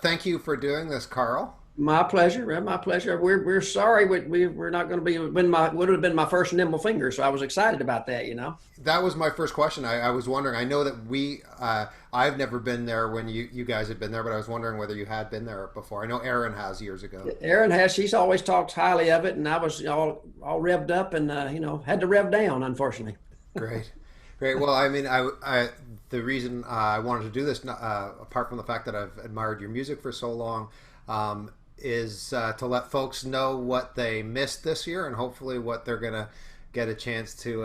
Thank you for doing this, Carl. My pleasure, man, my pleasure. We're sorry we're not going to be when my would have been my first nimble finger, so I was excited about that. That was my first question. I was wondering. I know that I've never been there when you guys had been there, but I was wondering whether you had been there before. I know Erin has years ago. Erin has she's always talked highly of it, and I was all revved up and had to rev down, unfortunately. Great, great. Well, I mean, the reason I wanted to do this, apart from the fact that I've admired your music for so long, is to let folks know what they missed this year and hopefully what they're gonna get a chance to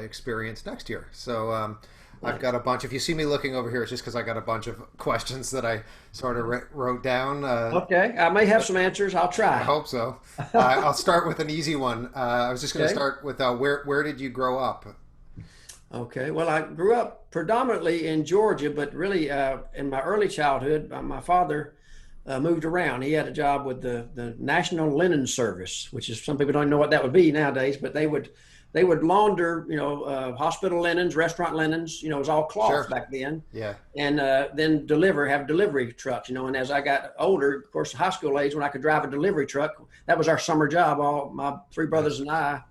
experience next year. So I've got a bunch. If you see me looking over here, it's just because I got a bunch of questions that I sort of wrote down. Okay, I may have some answers. I'll I try. hope so. I'll start with an easy one. I was just going to Okay. start with where did you grow up? Okay. Well, I grew up predominantly in Georgia, but really in my early childhood, my father moved around. He had a job with the National Linen Service, which is some people don't know what that would be nowadays, but they would launder, hospital linens, restaurant linens. It was all cloth Sure. back then, Yeah. and then have delivery trucks. And as I got older, of course, high school age, when I could drive a delivery truck, that was our summer job. All my three Right. brothers and I,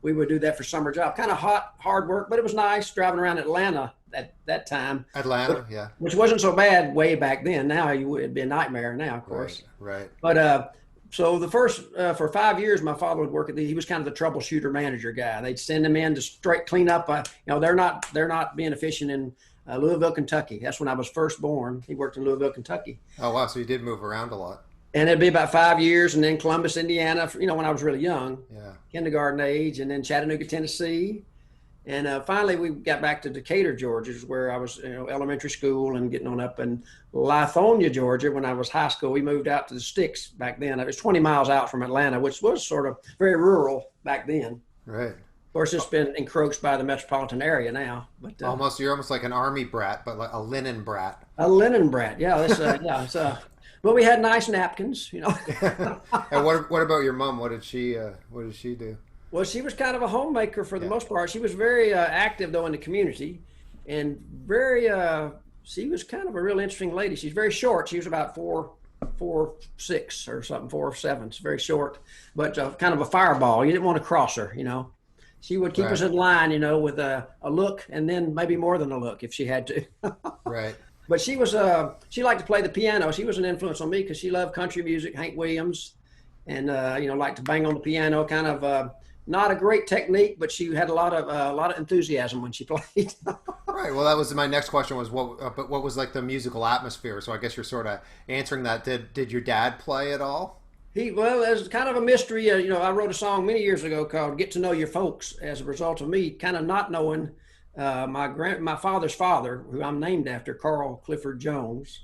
we would do that for summer job. Kind of hot, hard work, but it was nice driving around Atlanta at that time, Atlanta. Yeah. which wasn't so bad way back then. Now it'd be a nightmare now, of Right. course. Right. But so the first for 5 years, my father would work he was kind of the troubleshooter manager guy. They'd send him in to straight clean up. They're not being efficient in Louisville, Kentucky. That's when I was first born. He worked in Louisville, Kentucky, Oh wow. So you did move around a lot. and it'd be about 5 years, and then Columbus, Indiana. When I was really young, Yeah. kindergarten age, and then Chattanooga, Tennessee. And finally, we got back to Decatur, Georgia, where I was, elementary school and getting on up. In Lithonia, Georgia, when I was high school, we moved out to the sticks back then. It was 20 miles out from Atlanta, which was sort of very rural back then. Right. Of course, it's been encroached by the metropolitan area now. But You're almost like an army brat, but like a linen brat. a linen brat, yeah, yeah. But we had nice napkins. And what about your mom? What did she do? Well, she was kind of a homemaker for the Yeah. most part. She was very active though in the community, and very. She was kind of a real interesting lady. She's very short. She was about 4'6" or something, 4'7". It's very short, but kind of a fireball. You didn't want to cross her. She would keep us Right. in line, with a look, and then maybe more than a look if she had to. Right. But she liked to play the piano. She was an influence on me because she loved country music, Hank Williams, and liked to bang on the piano. Kind of not a great technique, but she had a lot of enthusiasm when she played. Right. Well, that was my next question was what was like the musical atmosphere? So I guess you're sort of answering that. Did your dad play at all? Well, there's kind of a mystery. I wrote a song many years ago called "Get to Know Your Folks" as a result of me kind of not knowing my father's father, who I'm named after, Carl Clifford Jones.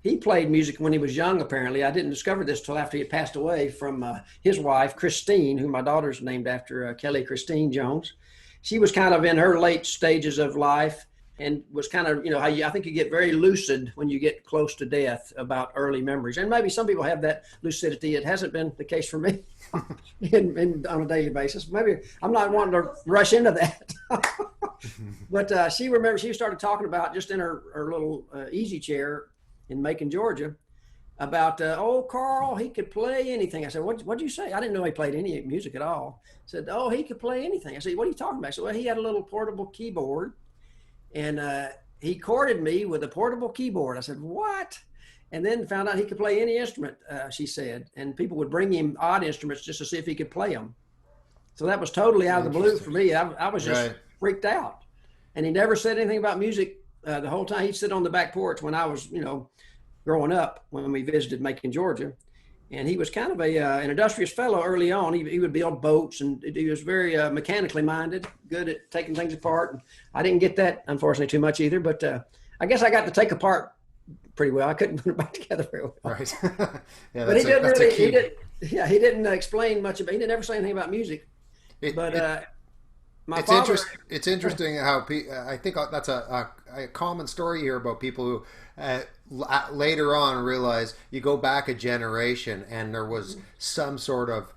He played music when he was young, apparently. I didn't discover this till after he had passed away from his wife, Christine, who my daughter's named after, Kelly Christine Jones. She was kind of in her late stages of life and was kind of, I think you get very lucid when you get close to death about early memories. And maybe some people have that lucidity. It hasn't been the case for me on a daily basis. Maybe I'm not wanting to rush into that. But she started talking about just in her little easy chair in Macon, Georgia, about Carl, he could play anything. I said, what'd you say? I didn't know he played any music at all. I said, oh, he could play anything. I said, what are you talking about? I said, well, he had a little portable keyboard, and he courted me with a portable keyboard. I said, what? And then found out he could play any instrument, she said, and people would bring him odd instruments just to see if he could play them. So that was totally out of the blue for me. I was just Right. freaked out. And he never said anything about music the whole time. He'd sit on the back porch when I was, growing up when we visited Macon, Georgia. And he was kind of an industrious fellow early on. He would build boats, and he was very mechanically minded, good at taking things apart. And I didn't get that, unfortunately, too much either. But I guess I got to take apart pretty well. I couldn't put it back together very well. Right. Yeah, But he didn't that's a really, key. he didn't explain much about. He didn't ever say anything about music. It, But it, my father, It's interesting how I think that's a common story here about people who later on realize you go back a generation and there was some sort of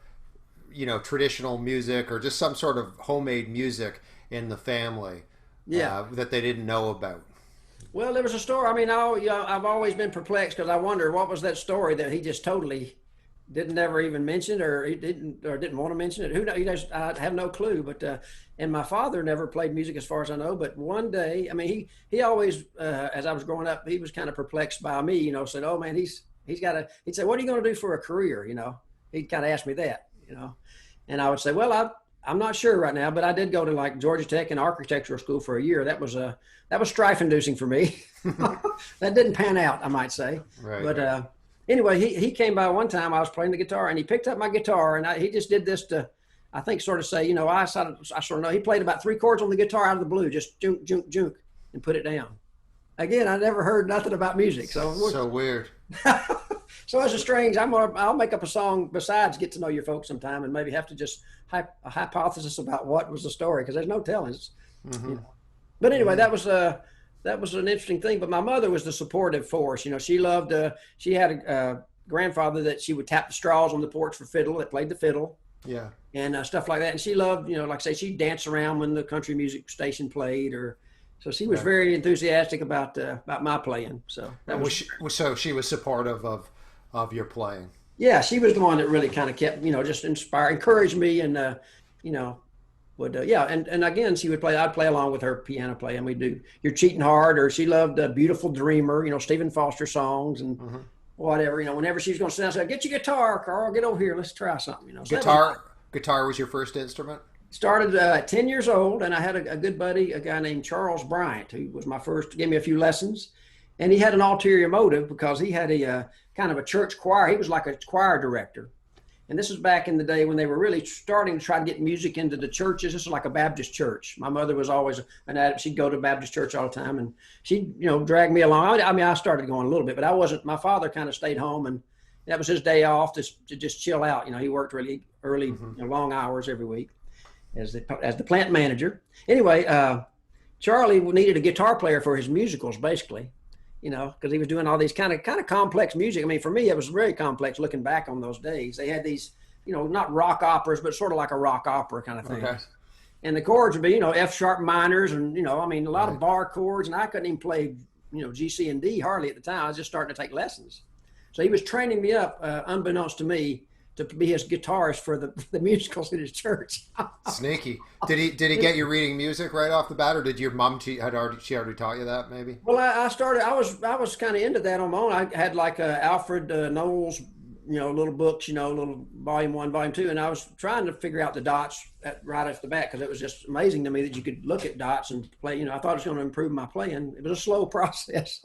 traditional music or just some sort of homemade music in the family yeah. that they didn't know about. Well, there was a story. I mean, I've always been perplexed because I wonder what was that story that he just totally didn't ever even mention, or he didn't want to mention it. Who knows? I have no clue. But and my father never played music as far as I know. But one day, I mean, he always, as I was growing up, he was kind of perplexed by me. You know, said, "Oh man, he's got a." He'd say, "What are you going to do for a career?" You know, he'd kind of ask me that. You know, and I would say, "Well, I'm not sure right now, but I did go to like Georgia Tech and architectural school for a year. That was strife inducing for me. That didn't pan out, I might say. Right. But anyway, he came by one time. I was playing the guitar, and he picked up my guitar, and he just did this to, I think, sort of say, you know, I sort of know. He played about 3 chords on the guitar out of the blue, just junk, junk, junk, and put it down. Again, I never heard nothing about music, So weird. So it's a strange. I'll make up a song besides Get to Know Your Folks sometime, and maybe have to just a hypothesis about what was the story, because there's no telling. Mm-hmm. You know. But anyway, that was an interesting thing. But my mother was the supportive force. You know, she loved. She had a grandfather that she would tap the straws on the porch for fiddle. That played the fiddle. Yeah. And stuff like that. And she loved, you know, like I say, she'd dance around when the country music station played, so she was very enthusiastic about my playing. So that so she was supportive of your playing. Yeah, she was the one that really kind of kept, you know, just encouraged me, and you know, would and again, she would play. I'd play along with her piano playing. We'd do "You're Cheating Hard," or she loved "Beautiful Dreamer," you know, Stephen Foster songs and whatever. You know, whenever she's going to sit down, say, "Get your guitar, Carl. Get over here. Let's try something." You know, so guitar was your first instrument? Started at 10 years old, and I had a good buddy, a guy named Charles Bryant, who was my first, gave me a few lessons. And he had an ulterior motive because he had a kind of a church choir. He was like a choir director. And this was back in the day when they were really starting to try to get music into the churches. This was like a Baptist church. My mother was always an addict. She'd go to Baptist church all the time, and she'd, you know, drag me along. I mean, I started going a little bit, but I wasn't. My father kind of stayed home, and that was his day off to just chill out. You know, he worked really early, you know, long hours every week as the plant manager. Anyway, Charlie needed a guitar player for his musicals, basically. You know, because he was doing all these kind of complex music. I mean, for me, it was very complex looking back on those days. They had these, you know, not rock operas, but sort of like a rock opera kind of thing. Okay. And the chords would be, you know, F sharp minors, and, you know, I mean, a lot of bar chords, and I couldn't even play, you know, G, C, and D hardly at the time. I was just starting to take lessons. So he was training me up, unbeknownst to me, to be his guitarist for the musicals in his church. Sneaky. Did he get you reading music right off the bat, or did your mom she already taught you that maybe? Well, I started. I was kind of into that on my own. I had like Alfred Knowles, you know, little books, you know, little volume 1, volume 2, and I was trying to figure out the dots right off the bat, because it was just amazing to me that you could look at dots and play. You know, I thought it was going to improve my playing. It was a slow process.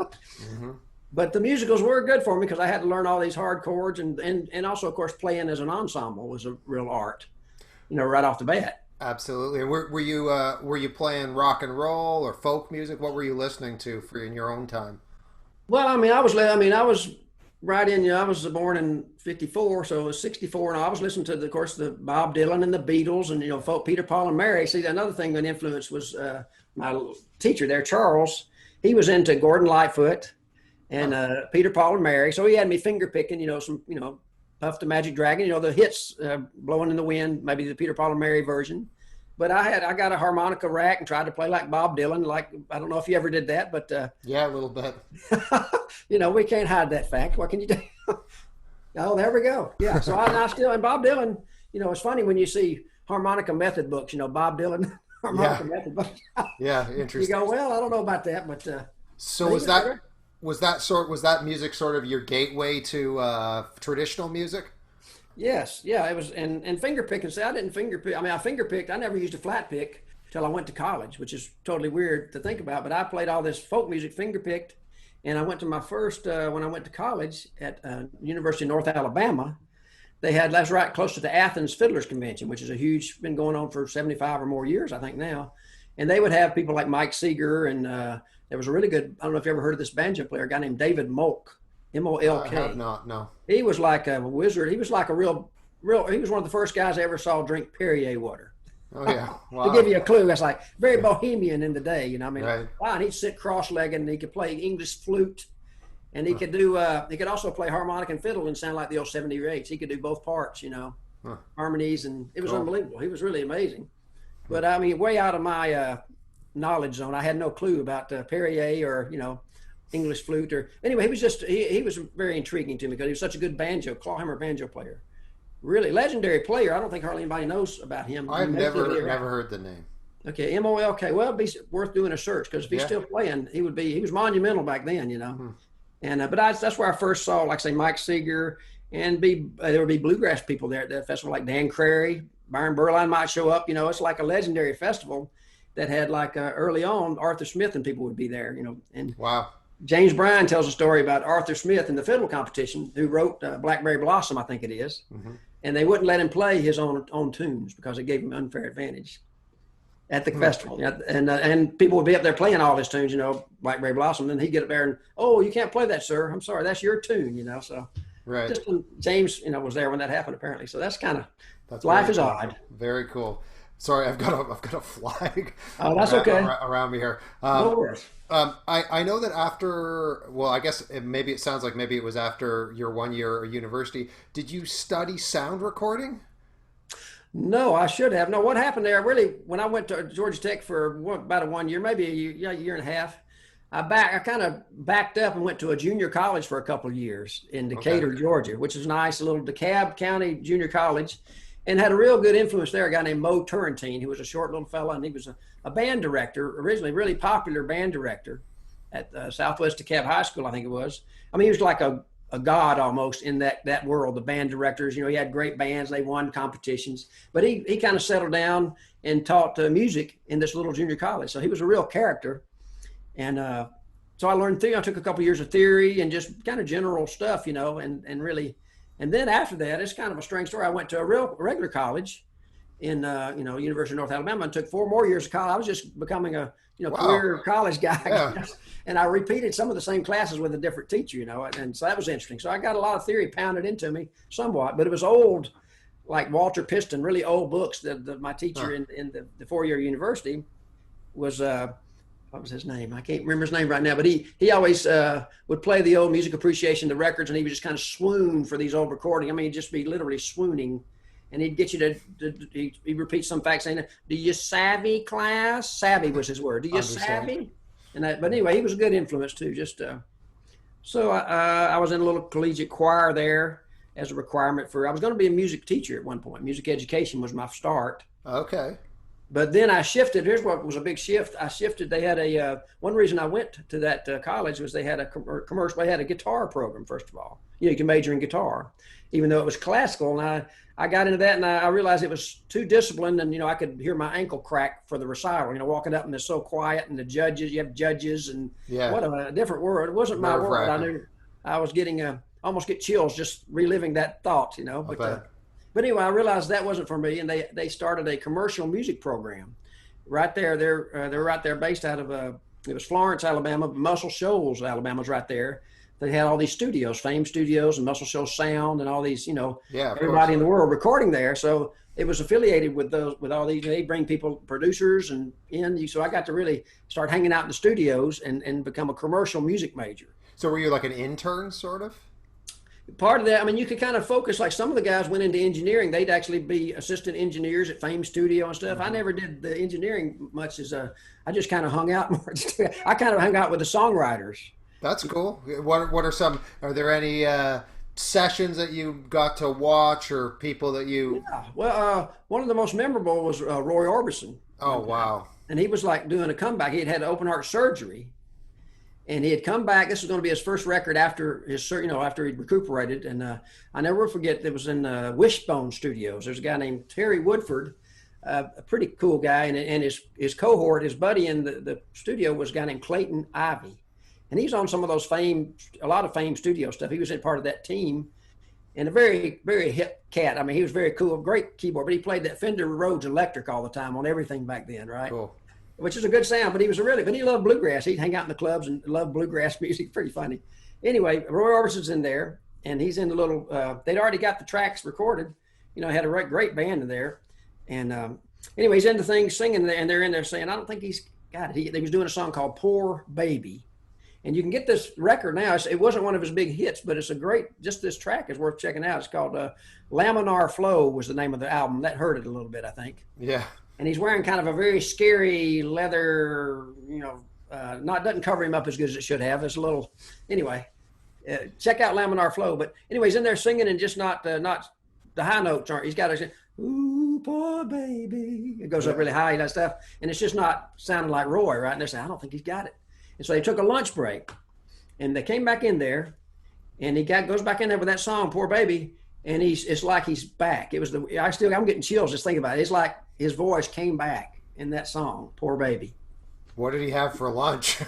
But the musicals were good for me because I had to learn all these hard chords, and also, of course, playing as an ensemble was a real art, you know, right off the bat. Absolutely. And were you playing rock and roll or folk music? What were you listening to in your own time? Well, I mean, I was right in. You know, I was born in '54, so it was '64, and I was listening to, of course, the Bob Dylan and the Beatles, and, you know, folk, Peter, Paul, and Mary. See, another thing that influenced was my teacher there, Charles. He was into Gordon Lightfoot and Peter, Paul, and Mary. So he had me finger picking, you know, some, you know, Puff the Magic Dragon, you know, the hits, Blowing in the Wind, maybe the Peter, Paul, and Mary version. But I got a harmonica rack and tried to play like Bob Dylan. Like, I don't know if you ever did that, but yeah, a little bit. You know, we can't hide that fact. What can you do? Oh, there we go. Yeah. So I still, and Bob Dylan, you know, it's funny when you see harmonica method books, you know, Bob Dylan harmonica method books. Yeah, interesting. You go, well, I don't know about that, but so was that music sort of your gateway to traditional music? Yes, yeah, it was, and finger picking. See, I didn't finger pick. I mean, I finger picked. I never used a flat pick till I went to college, which is totally weird to think about. But I played all this folk music finger picked, and I went to my first when I went to college at University of North Alabama. They had, that's right close to the Athens Fiddlers Convention, which is a huge, been going on for 75 or more years, I think now. And they would have people like Mike Seeger, and there was a really good, I don't know if you ever heard of this banjo player, a guy named David Molk, M-O-L-K. I have not, no. He was like a wizard. He was like a real, he was one of the first guys I ever saw drink Perrier water. Oh, yeah. Wow. To give you a clue, that's like very bohemian in the day, you know. I mean, right. Wow, and he'd sit cross-legged, and he could play English flute, and he could do, he could also play harmonica and fiddle and sound like the old 78s. He could do both parts, you know, harmonies, and it was unbelievable. He was really amazing. But I mean, way out of my knowledge zone. I had no clue about Perrier or, English flute or anyway. He was just he was very intriguing to me because he was such a good clawhammer banjo player. Really legendary player. I don't think hardly anybody knows about him. I've never heard the name. Okay, Molk. Well, it'd be worth doing a search because if he's still playing, he was monumental back then, And but that's where I first saw, like say, Mike Seeger, and there would be bluegrass people there at that festival, like Dan Crary, Byron Berline might show up. It's like a legendary festival that had like early on Arthur Smith and people would be there. And wow. James Bryan tells a story about Arthur Smith in the fiddle competition, who wrote Blackberry Blossom, I think it is. Mm-hmm. And they wouldn't let him play his own tunes because it gave him unfair advantage at the festival. And people would be up there playing all his tunes, Blackberry Blossom. Then he'd get up there and, oh, you can't play that, sir. I'm sorry, that's your tune, So right. Just James, was there when that happened apparently. So that's life is odd. Very cool. Sorry, I've got a flag. Oh, that's okay. Around me here. No worries. I know that after, well, I guess maybe it sounds like maybe it was after your 1 year at university. Did you study sound recording? No, I should have. No, what happened there, really, when I went to Georgia Tech for about 1 year, maybe a year and a half, I kind of backed up and went to a junior college for a couple of years in Decatur, Georgia, which is nice, a little DeKalb County junior college, and had a real good influence there, a guy named Mo Turrentine, who was a short little fella, and he was a band director, originally really popular band director at Southwest DeKalb High School, I think it was. I mean, he was like a god almost in that world, the band directors. He had great bands, they won competitions, but he kind of settled down and taught music in this little junior college. So he was a real character. And so I learned theory. I took a couple of years of theory and just kind of general stuff, and really, and then after that, it's kind of a strange story. I went to a regular college in, University of North Alabama and took 4 more years of college. I was just becoming a, career college guy. Yeah. And I repeated some of the same classes with a different teacher, and so that was interesting. So I got a lot of theory pounded into me somewhat, but it was old, like Walter Piston, really old books that my teacher in the 4-year university was, what was his name? I can't remember his name right now, but he always would play the old music appreciation, the records, and he would just kind of swoon for these old recordings. I mean, he'd just be literally swooning. And he'd get you he'd repeat some facts saying, do you savvy, class? Savvy was his word. Do you savvy? But anyway, he was a good influence too. So I was in a little collegiate choir there as a requirement I was going to be a music teacher at one point. Music education was my start. Okay. But then I shifted. Here's what was a big shift. I shifted. They had one reason I went to that college was they had a commercial. They had a guitar program, first of all. You can major in guitar, even though it was classical. And I got into that, and I realized it was too disciplined, and I could hear my ankle crack for the recital. Walking up and it's so quiet, and you have judges, and what a different world. It wasn't my world. I knew I was getting almost get chills just reliving that thought, But anyway, I realized that wasn't for me, and they started a commercial music program right there. They're right there, based out of it was Florence, Alabama, but Muscle Shoals, Alabama's right there. They had all these studios, Fame Studios and Muscle Shoals Sound, and all these, everybody in the world recording there. So it was affiliated with all these. They bring people, producers, so I got to really start hanging out in the studios and become a commercial music major. So were you like an intern, sort of? Part of that, I mean, you could kind of focus, like some of the guys went into engineering. They'd actually be assistant engineers at Fame Studio and stuff. Mm-hmm. I never did the engineering much I just kind of hung out more. I kind of hung out with the songwriters. That's cool. Are there any sessions that you got to watch or people that you... Yeah. Well, one of the most memorable was Roy Orbison. Oh, wow. And he was like doing a comeback. He had open heart surgery. And he had come back. This was going to be his first record after after he'd recuperated. And I never forget, it was in Wishbone Studios. There's a guy named Terry Woodford, a pretty cool guy. And his cohort, his buddy in the studio was a guy named Clayton Ivey. And he's on some of those a lot of Fame Studio stuff. He was in part of that team. And a very, very hip cat. I mean, he was very cool, great keyboard. But he played that Fender Rhodes Electric all the time on everything back then, right? Cool. Which is a good sound, but he loved bluegrass. He'd hang out in the clubs and loved bluegrass music. Pretty funny. Anyway, Roy Orbison's in there, and he's in the little, they'd already got the tracks recorded. Had a great band in there. And anyway, he's into things singing, and they're in there saying, I don't think he's got it. He was doing a song called Poor Baby. And you can get this record now. It wasn't one of his big hits, but it's just this track is worth checking out. It's called Laminar Flow was the name of the album. That hurt it a little bit, I think. Yeah. and he's wearing kind of a very scary leather, not doesn't cover him up as good as it should have. It's a little, anyway. Check out Laminar Flow. But anyway, he's in there singing and just not the high notes aren't. He's got a ooh, poor baby. It goes up really high, that stuff, and it's just not sounding like Roy, right? And they say, I don't think he's got it. And so they took a lunch break, and they came back in there, and goes back in there with that song, Poor Baby, and it's like he's back. It was I'm getting chills just thinking about it. It's like his voice came back in that song, Poor Baby. What did he have for lunch?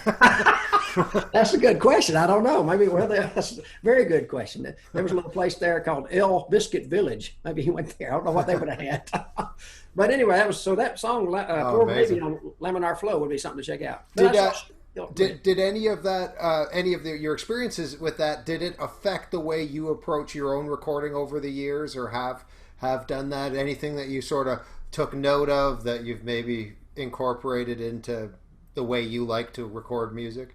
That's a good question. I don't know. Maybe, that's a very good question. There was a little place there called El Biscuit Village. Maybe he went there. I don't know what they would have had. But anyway, that song, Poor Baby on Laminar Flow would be something to check out. Did any of that, your experiences with that, did it affect the way you approach your own recording over the years, or have done that? Anything that you sort of took note of that you've maybe incorporated into the way you like to record music?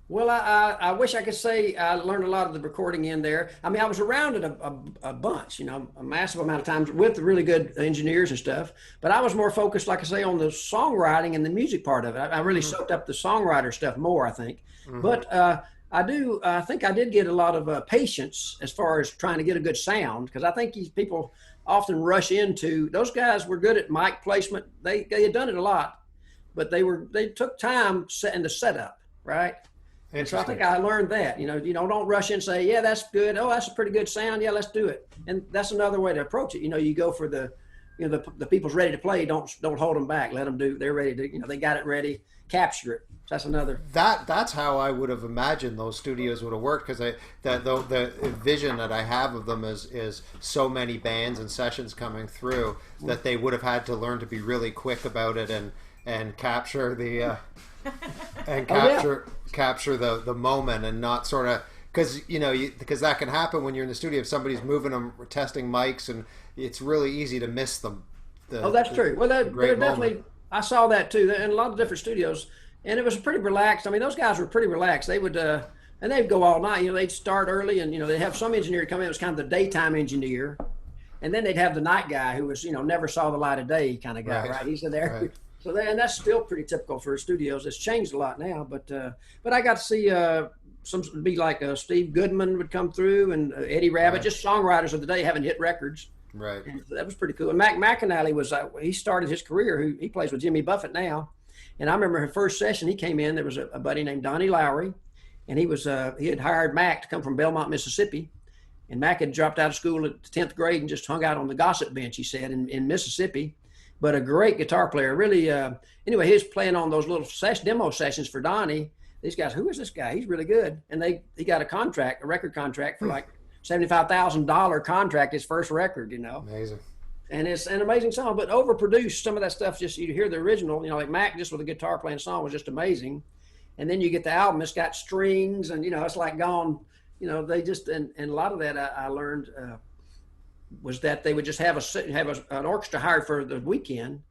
Well, I wish I could say I learned a lot of the recording in there. I mean, I was around it a bunch, a massive amount of times with really good engineers and stuff. But I was more focused, like I say, on the songwriting and the music part of it. I really soaked up the songwriter stuff more, I think. Mm-hmm. But I think I did get a lot of patience as far as trying to get a good sound, because I think these people often rush into, those guys were good at mic placement. They had done it a lot, but they took time setting the setup, right? And so I think I learned that, don't rush in and say, yeah, that's good. Oh, that's a pretty good sound. Yeah, let's do it. And that's another way to approach it. You go for the people's ready to play. Don't hold them back. Let them do. They're ready to, they got it ready. Capture it. So that's another. That's how I would have imagined those studios would have worked, because the vision that I have of them is so many bands and sessions coming through that they would have had to learn to be really quick about it and capture the. Capture the moment, and not sort of, because that can happen when you're in the studio. If somebody's moving them, testing mics, and it's really easy to miss them. That's true. Well, they're definitely. I saw that too in a lot of different studios, and it was pretty relaxed. I mean, those guys were pretty relaxed. They would and they'd go all night. They'd start early, and they'd have some engineer come in. It was kind of the daytime engineer, and then they'd have the night guy who was never saw the light of day kind of guy. Right? He's in there. Right. So and that's still pretty typical for studios. It's changed a lot now, but I got to see some be like Steve Goodman would come through, and Eddie Rabbitt, just songwriters of the day having hit records. Right. And that was pretty cool. And Mac McAnally was he started his career. He plays with Jimmy Buffett now, and I remember his first session he came in. There was a buddy named Donnie Lowry, and he had hired Mac to come from Belmont, Mississippi, and Mac had dropped out of school at the 10th grade and just hung out on the gossip bench. He said in Mississippi. But a great guitar player, really. Anyway, he was playing on those little demo sessions for Donnie. These guys, who is this guy? He's really good. And he got a record contract for like $75,000 contract, his first record. Amazing. And it's an amazing song, but overproduced. Some of that stuff, just you hear the original. Like Mac, just with a guitar playing song was just amazing. And then you get the album, it's got strings, and it's like gone. They just and a lot of that I learned. Was that they would just have an orchestra hired for the weekend,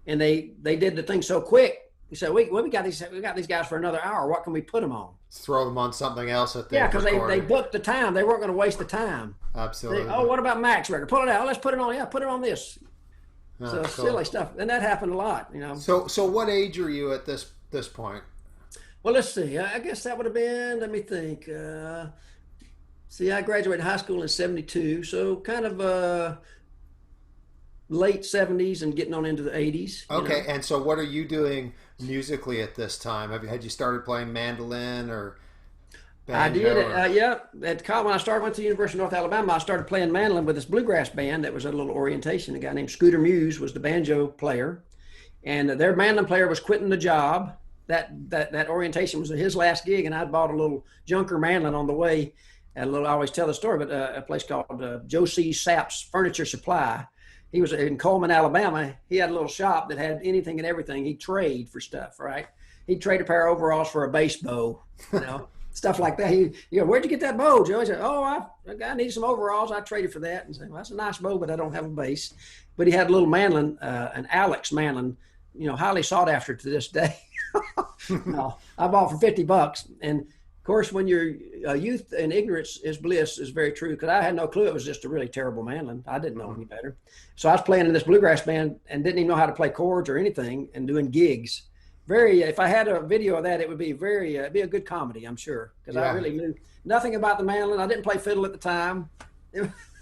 and they did the thing so quick. He said, we got these guys for another hour. What can we put them on? Throw them on something else at the because they booked the time. They weren't going to waste the time. Absolutely. What about Mac's record? Pull it out. Let's put it on. Yeah, put it on this. So cool. Silly stuff, and that happened a lot. So what age are you at this point? Well, let's see. I guess that would have been. Let me think. See, I graduated high school in '72, so kind of late '70s and getting on into the '80s. Okay, and so what are you doing musically at this time? Had you started playing mandolin or banjo? I did. Yeah, at college when I went to the University of North Alabama, I started playing mandolin with this bluegrass band that was at a little orientation. A guy named Scooter Muse was the banjo player, and their mandolin player was quitting the job. That orientation was his last gig, and I'd bought a little junker mandolin on the way. I always tell the story, but a place called Joe C. Sapp's Furniture Supply. He was in Coleman, Alabama. He had a little shop that had anything and everything. He'd trade for stuff, right? He'd trade a pair of overalls for a bass bow, stuff like that. Where'd you get that bow, Joe? He said, I need some overalls. I traded for that. And said, well, that's a nice bow, but I don't have a bass. But he had a little mandolin, an Alex mandolin, highly sought after to this day. I bought for $50, and of course, when you're youth and ignorance is bliss is very true, because I had no clue it was just a really terrible mandolin. I didn't know any better. So I was playing in this bluegrass band and didn't even know how to play chords or anything, and doing gigs. If I had a video of that, it would be it'd be a good comedy, I'm sure, because I really knew nothing about the mandolin. I didn't play fiddle at the time.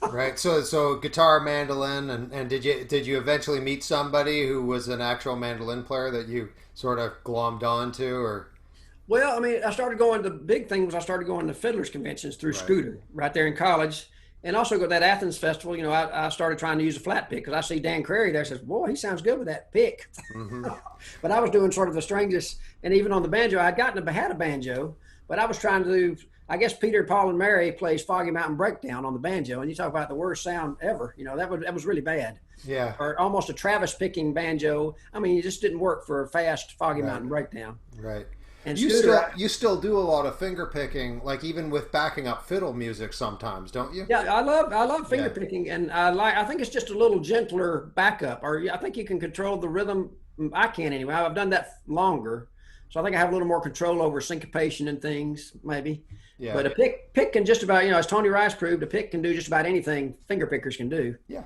Right. So guitar, mandolin, and did you eventually meet somebody who was an actual mandolin player that you sort of glommed onto, or? Well, I mean, I started going to big things. I started going to fiddlers conventions through Scooter right there in college, and also go to that Athens festival. You know, I started trying to use a flat pick because I see Dan Crary there. Says, "Boy, he sounds good with that pick." But I was doing sort of the strangest, and even on the banjo, I'd had a banjo, but I was trying to do. I guess Peter, Paul, and Mary plays Foggy Mountain Breakdown on the banjo, and you talk about the worst sound ever. You know, that was really bad. Yeah. Or almost a Travis picking banjo. I mean, it just didn't work for a fast Foggy Mountain Breakdown. Right. And you still do a lot of finger picking, like even with backing up fiddle music sometimes, don't you? Yeah, I love finger picking, and I think it's just a little gentler backup, or I think you can control the rhythm. I can anyway. I've done that longer, so I think I have a little more control over syncopation and things, maybe. Yeah. But a pick can just about, as Tony Rice proved, a pick can do just about anything finger pickers can do. Yeah.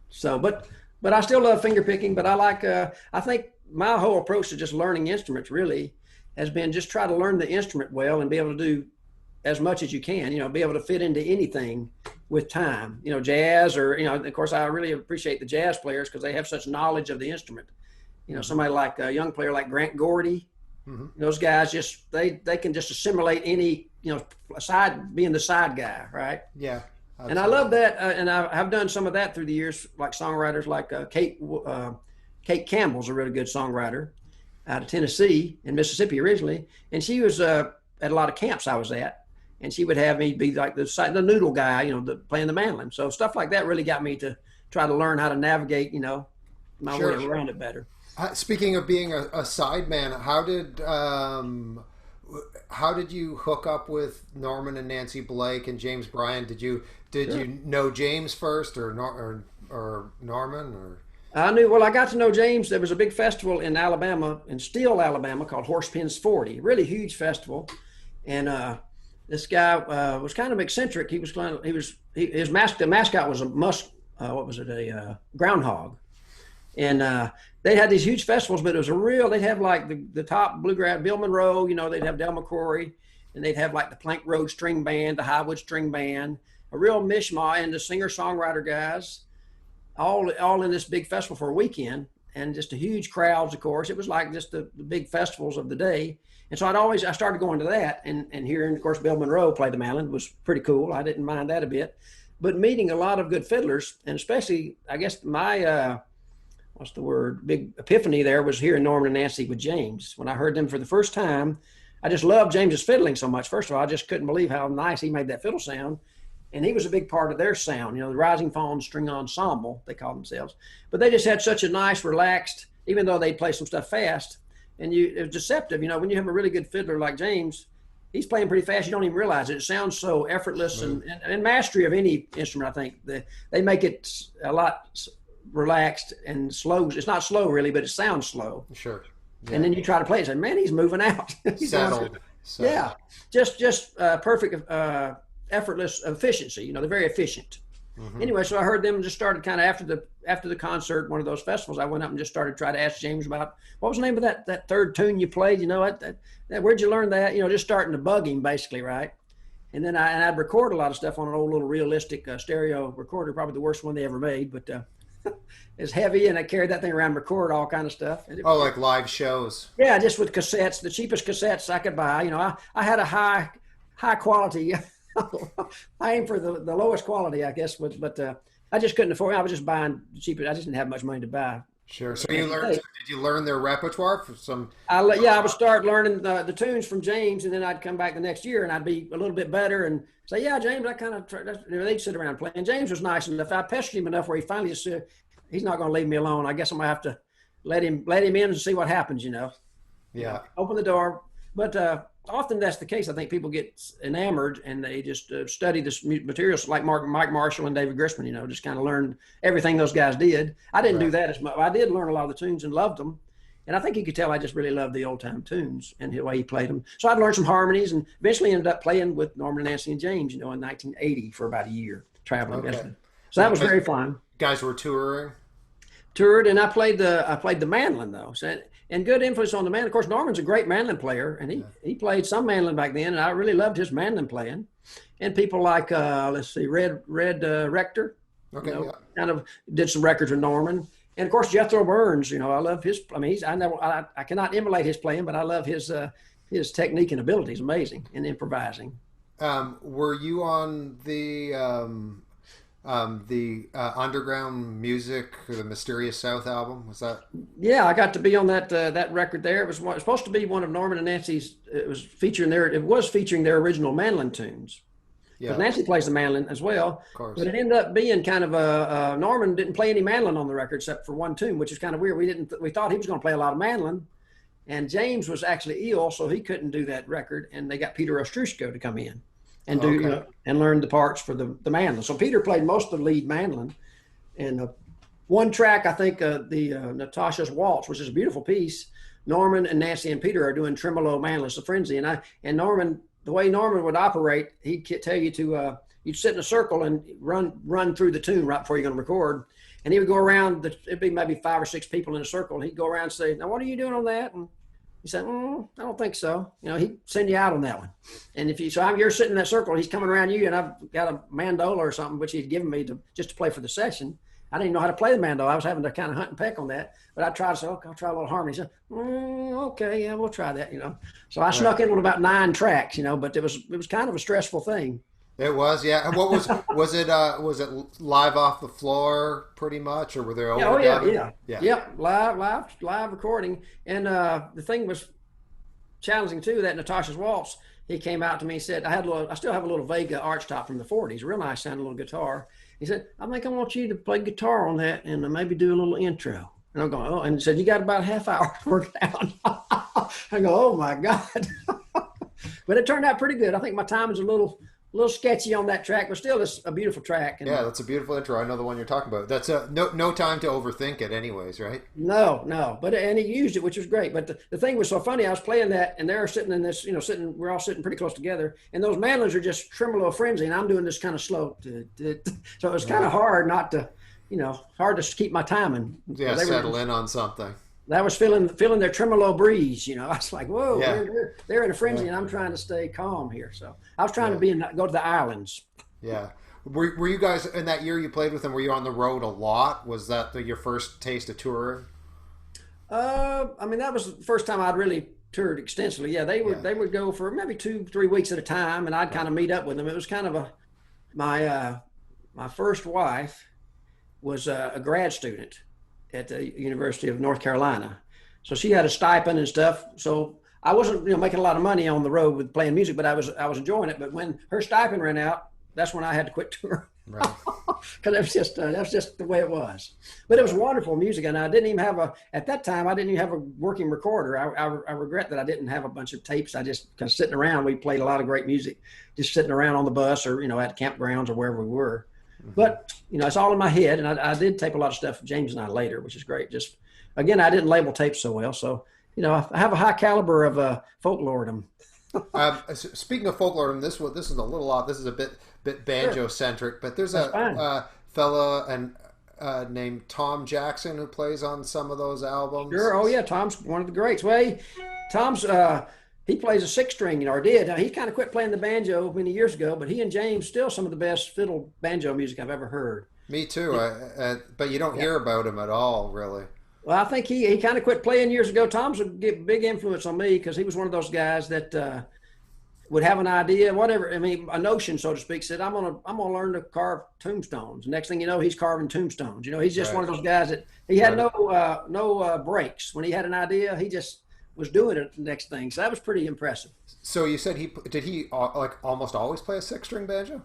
So, but I still love finger picking, but I think my whole approach to just learning instruments really has been just try to learn the instrument well and be able to do as much as you can, be able to fit into anything with time, jazz or, of course, I really appreciate the jazz players because they have such knowledge of the instrument. Somebody like a young player like Grant Gordy, those guys they can just assimilate any, being the side guy, right? Yeah. Absolutely. And I love that. And I've done some of that through the years, like songwriters like Kate Campbell's a really good songwriter out of Tennessee and Mississippi originally. And she was at a lot of camps I was at. And she would have me be like the noodle guy, playing the mandolin. So stuff like that really got me to try to learn how to navigate, my way around it better. Speaking of being a sideman, how did you hook up with Norman and Nancy Blake and James Bryan? Did you know James first or Norman or? I got to know James. There was a big festival in Alabama, in Steele, Alabama, called Horsepins 40. Really huge festival, and this guy was kind of eccentric. The mascot was a groundhog, and they had these huge festivals. But it was they'd have like the top bluegrass, Bill Monroe. They'd have Del McCrory, and they'd have like the Plank Road String Band, the Highwood String Band, a real mishmash, and the singer-songwriter guys. All in this big festival for a weekend, and just a huge crowds, of course. It was like just the big festivals of the day. And so I started going to that and hearing, of course, Bill Monroe play the mandolin was pretty cool. I didn't mind that a bit. But meeting a lot of good fiddlers, and especially, I guess my, big epiphany there was hearing Norman and Nancy with James. When I heard them for the first time, I just loved James's fiddling so much. First of all, I just couldn't believe how nice he made that fiddle sound. And he was a big part of their sound, the Rising Fawn String Ensemble, they call themselves. But they just had such a nice, relaxed, even though they'd play some stuff fast. And it was deceptive. When you have a really good fiddler like James, he's playing pretty fast. You don't even realize it. It sounds so effortless and mastery of any instrument, I think. They make it a lot relaxed and slow. It's not slow, really, but it sounds slow. Sure. Yeah. And then you try to play it and say, man, he's moving out. Settled. Yeah. Just perfect effortless efficiency. They're very efficient. Anyway, so I heard them and just started kind of after the concert, one of those festivals, I went up and just started trying to ask James about what was the name of that third tune you played, where'd you learn that? Just starting to bug him basically, right? And then I'd record a lot of stuff on an old little realistic stereo recorder, probably the worst one they ever made, but it's heavy, and I carried that thing around and record all kind of stuff. Like live shows. Yeah, just with cassettes, the cheapest cassettes I could buy. I had a high quality. I aim for the lowest quality, I guess, but I just couldn't afford it. I was just buying cheap. I just didn't have much money to buy. Sure. So did you learn their repertoire for some? I would start learning the tunes from James, and then I'd come back the next year and I'd be a little bit better and say, yeah, James, I kind of, they'd sit around playing. And James was nice enough. I pestered him enough where he finally just said, he's not going to leave me alone. I guess I'm going to have to let him in and see what happens, Yeah. Open the door. But often that's the case. I think people get enamored and they just study this materials like Mike Marshall and David Grisman, just kind of learn everything those guys did. I didn't do that as much. I did learn a lot of the tunes and loved them. And I think he could tell I just really loved the old time tunes and the way he played them. So I'd learned some harmonies and eventually ended up playing with Norman, Nancy, and James, in 1980 for about a year, traveling. Okay. So that was very fun. Guys were touring. Toured, and I played the mandolin though. So, and good influence on the mandolin. Of course, Norman's a great mandolin player, and he played some mandolin back then, and I really loved his mandolin playing. And people like let's see, Red Rector, Okay, kind of did some records with Norman. And of course, Jethro Burns, I love his. I mean, I cannot emulate his playing, but I love his technique and ability. He's amazing in improvising. Were you on the Underground Music, the Mysterious South album? Was that? Yeah, I got to be on that record there. It was supposed to be one of Norman and Nancy's. It was featuring their original mandolin tunes. Yeah. Because Nancy plays the mandolin as well. Of course. But it ended up being kind of Norman didn't play any mandolin on the record except for one tune, which is kind of weird. We thought he was going to play a lot of mandolin, and James was actually ill, so he couldn't do that record. And they got Peter Ostrushko to come in and do and learn the parts for the mandolin. So Peter played most of the lead mandolin. And one track, I think, the Natasha's Waltz, which is a beautiful piece. Norman and Nancy and Peter are doing tremolo mandolin, it's a frenzy, and Norman. The way Norman would operate, he'd tell you to you'd sit in a circle and run through the tune right before you're going to record, and he would go around. It'd be maybe 5 or 6 people in a circle, and he'd go around and say, "Now, what are you doing on that?" And he said, "I don't think so." He'd send you out on that one. And you're sitting in that circle, he's coming around you, and I've got a mandola or something which he'd given me just to play for the session. I didn't know how to play the mandola. I was having to kind of hunt and peck on that. But I tried to say, okay, I'll try a little harmony. He said, okay, yeah, we'll try that, So I snuck in on about 9 tracks, but it was kind of a stressful thing. It was, yeah. And what was it live off the floor pretty much, or were there overdubs? Yeah. Live recording. And the thing was challenging too, that Natasha's Waltz, he came out to me and said, I still have a little Vega archtop from the 40s, real nice sounding little guitar. He said, I think I want you to play guitar on that and maybe do a little intro. And I'm going, and he said, you got about a half hour to work it out. I go, oh my God. But it turned out pretty good. I think my time is a little sketchy on that track, but still it's a beautiful track. And, yeah, that's a beautiful intro. I know the one you're talking about. That's no time to overthink it anyways, right? No. And he used it, which was great. But the thing was so funny, I was playing that and they're sitting in this, we're all sitting pretty close together. And those mandolins are just tremolo frenzy and I'm doing this kind of slow. So it was kind of hard not to, hard to keep my timing. Yeah, settle in on something. I was feeling their tremolo breeze, I was like, whoa, they're in a frenzy and I'm trying to stay calm here. So I was trying to go to the islands. Yeah. Were you guys, in that year you played with them, were you on the road a lot? Was that your first taste of touring? That was the first time I'd really toured extensively. Yeah, they would go for maybe 2-3 weeks at a time and I'd kind of meet up with them. It was kind of my first wife was a grad student at the University of North Carolina. So she had a stipend and stuff. So I wasn't, making a lot of money on the road with playing music, but I was enjoying it. But when her stipend ran out, that's when I had to quit touring. Right. Because that's just the way it was. But it was wonderful music, and I didn't even have at that time I didn't even have a working recorder. I regret that I didn't have a bunch of tapes. I just kind of sitting around. We played a lot of great music, just sitting around on the bus or at campgrounds or wherever we were. But, it's all in my head. And I did tape a lot of stuff with James and I later, which is great. Just, again, I didn't label tapes so well. So, I have a high caliber of folkloredom. Speaking of folkloredom, this is a little off. This is a bit banjo-centric. But there's a fella named Tom Jackson who plays on some of those albums. Sure. Oh, yeah. Tom's one of the greats. Well, Tom's... he plays a 6-string, or did. He kind of quit playing the banjo many years ago, but he and James still some of the best fiddle banjo music I've ever heard. Me too. But you don't hear about him at all, really. Well, I think he kind of quit playing years ago. Tom's a big influence on me because he was one of those guys that would have an idea, whatever. A notion, so to speak. Said, "I'm gonna learn to carve tombstones." Next thing you know, he's carving tombstones. He's just one of those guys that he had no breaks. When he had an idea, he just was doing it the next thing. So that was pretty impressive. So you said he almost always play a 6-string banjo?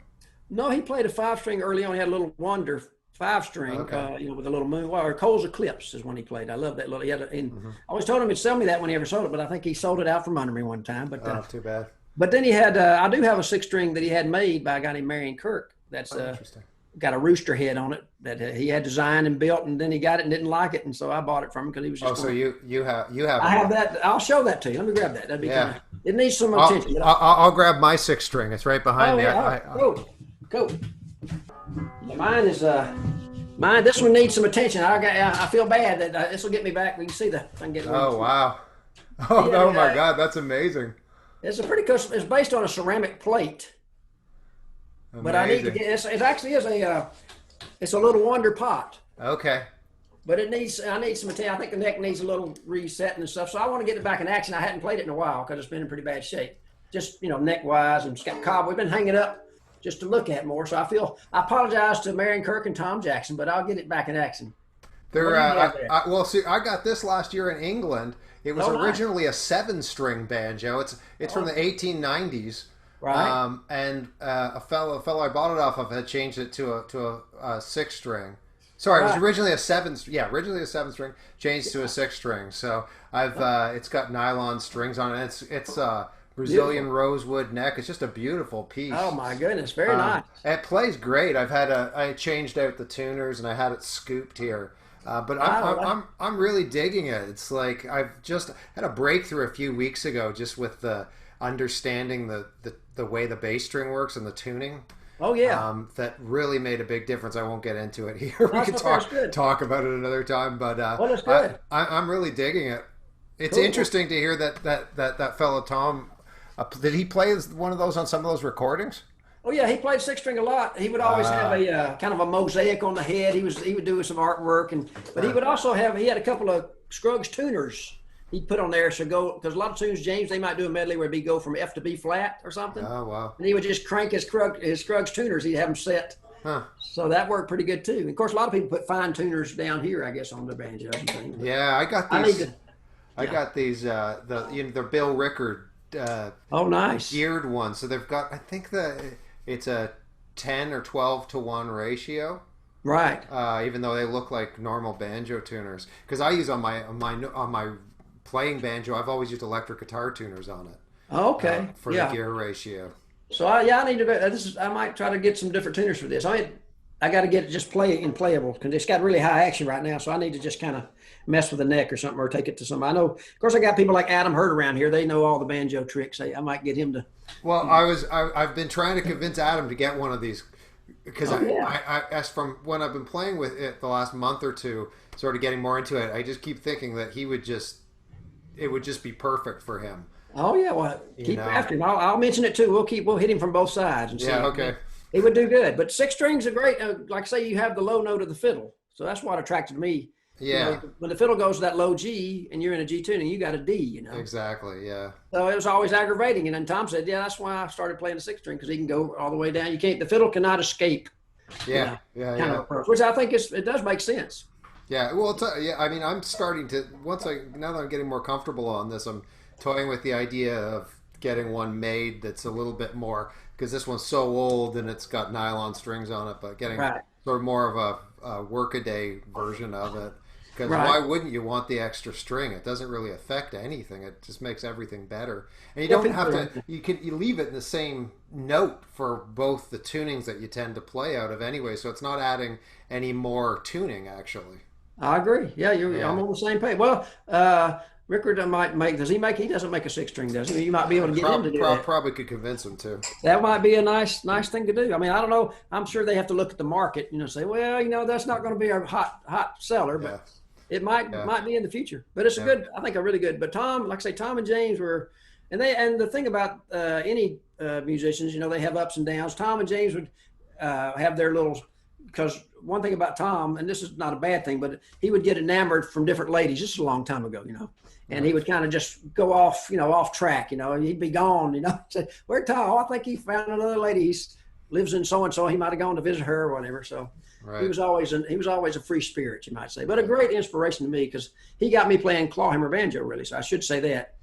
No, he played a 5-string early on. He had a little Wonder 5-string, with a little moon. Or Cole's Eclipse is when he played. I love that little. He had I always told him he'd sell me that when he ever sold it, but I think he sold it out from under me one time. But too bad. But then he had. I do have a 6-string that he had made by a guy named Marion Kirk. That's interesting. got a rooster head on it that he had designed and built, and then he got it and didn't like it, and so I bought it from him because he was Oh, just. so you have I it. have that. I'll show that to you. Let me grab that. That'd be Yeah. kind of. It needs some I'll, attention. I'll grab my six string. It's right behind Oh me. yeah. Cool. Cool. Mine is mine. This one needs some attention. I feel bad that this will get me back. We can see the. I can get. Oh wow. Oh, Yeah, oh my God, that's amazing. It's a pretty cool. It's based on a ceramic plate. Amazing. But I need to get it. Actually is it's a little wonder pot. Okay. But I need some attention. I think the neck needs a little resetting and stuff. So I want to get it back in action. I hadn't played it in a while because it's been in pretty bad shape. Just neck wise and it's got cob. We've been hanging up just to look at more. So I apologize to Marion Kirk and Tom Jackson, but I'll get it back in action. Well, see, I got this last year in England. It was nice. originally a 7-string banjo. It's from the 1890s. Right. And a fellow I bought it off of had changed it to a 6-string. Sorry, it was originally a 7-string, changed to a 6-string. So it's got nylon strings on it. It's Brazilian rosewood neck. It's just a beautiful piece. Oh my goodness, very nice. It plays great. I changed out the tuners and I had it scooped here. But I'm really digging it. It's like I've just had a breakthrough a few weeks ago just with the understanding the way the bass string works and the tuning. Oh yeah. That really made a big difference. I won't get into it here. We can talk about it another time. But well, it's good. I'm really digging it. It's cool. interesting to hear that fellow Tom. Did he play one of those on some of those recordings? Oh yeah, he played 6-string a lot. He would always have a kind of a mosaic on the head. He would do some artwork, but he would also he had a couple of Scruggs tuners he'd put on there. So because a lot of tunes, James, they might do a medley where he'd go from F to B flat or something. Oh wow! And he would just crank his Scruggs tuners. He'd have them set. Huh. So that worked pretty good too. And of course, a lot of people put fine tuners down here, I guess, on their banjos and things. Yeah, I got these. I got these. The Bill Rickard. Oh, nice. Geared ones. So they've got. I think it's a 10 or 12 to 1 ratio. Right. Even though they look like normal banjo tuners, because I use on my playing banjo, I've always used electric guitar tuners on it. Okay. For the gear ratio. So I need to. I might try to get some different tuners for this. I got to get it just playable because it's got really high action right now. So I need to just kind of mess with the neck or something, or take it to somebody. I know. Of course, I got people like Adam Hurt around here. They know all the banjo tricks. I might get him to. Well, I've been trying to convince Adam to get one of these because as from when I've been playing with it the last month or two, sort of getting more into it, I just keep thinking that it would just be perfect for him. Oh yeah, well, keep after him. I'll mention it too. We'll hit him from both sides and see. Yeah, okay. He would do good, but 6 strings are great. Like say you have the low note of the fiddle, so that's what attracted me. Yeah. When the fiddle goes to that low G and you're in a G tuning, you got a D. Exactly. Yeah. So it was always aggravating, and then Tom said, "Yeah, that's why I started playing the 6 string because he can go all the way down. The fiddle cannot escape." Yeah. Kind of approach, which I think it does make sense. Yeah. Well, I mean, I'm starting to now that I'm getting more comfortable on this, I'm toying with the idea of getting one made that's a little bit more, because this one's so old and it's got nylon strings on it, but getting sort of more of a workaday version of it. Because why wouldn't you want the extra string? It doesn't really affect anything. It just makes everything better. And you don't have to. You leave it in the same note for both the tunings that you tend to play out of anyway. So it's not adding any more tuning actually. I agree. Yeah, I'm on the same page. Well, Rickard might make. Does he make? He doesn't make a 6 string, does he? You might be able to get him to do that. Probably could convince him to. That might be a nice thing to do. I mean, I don't know. I'm sure they have to look at the market. Say, well, that's not going to be a hot seller, but it might be in the future. But it's I think a really good. But Tom, like I say, Tom and James were, and the thing about any musicians, they have ups and downs. Tom and James would have their little, because one thing about Tom, and this is not a bad thing, but he would get enamored from different ladies. This is a long time ago, and he would kind of just go off, off track, he'd be gone, say, where'd Tom? Oh, I think he found another lady. He lives in so-and-so. He might've gone to visit her or whatever. So he was always a free spirit, you might say, but a great inspiration to me because he got me playing clawhammer banjo really. So I should say that.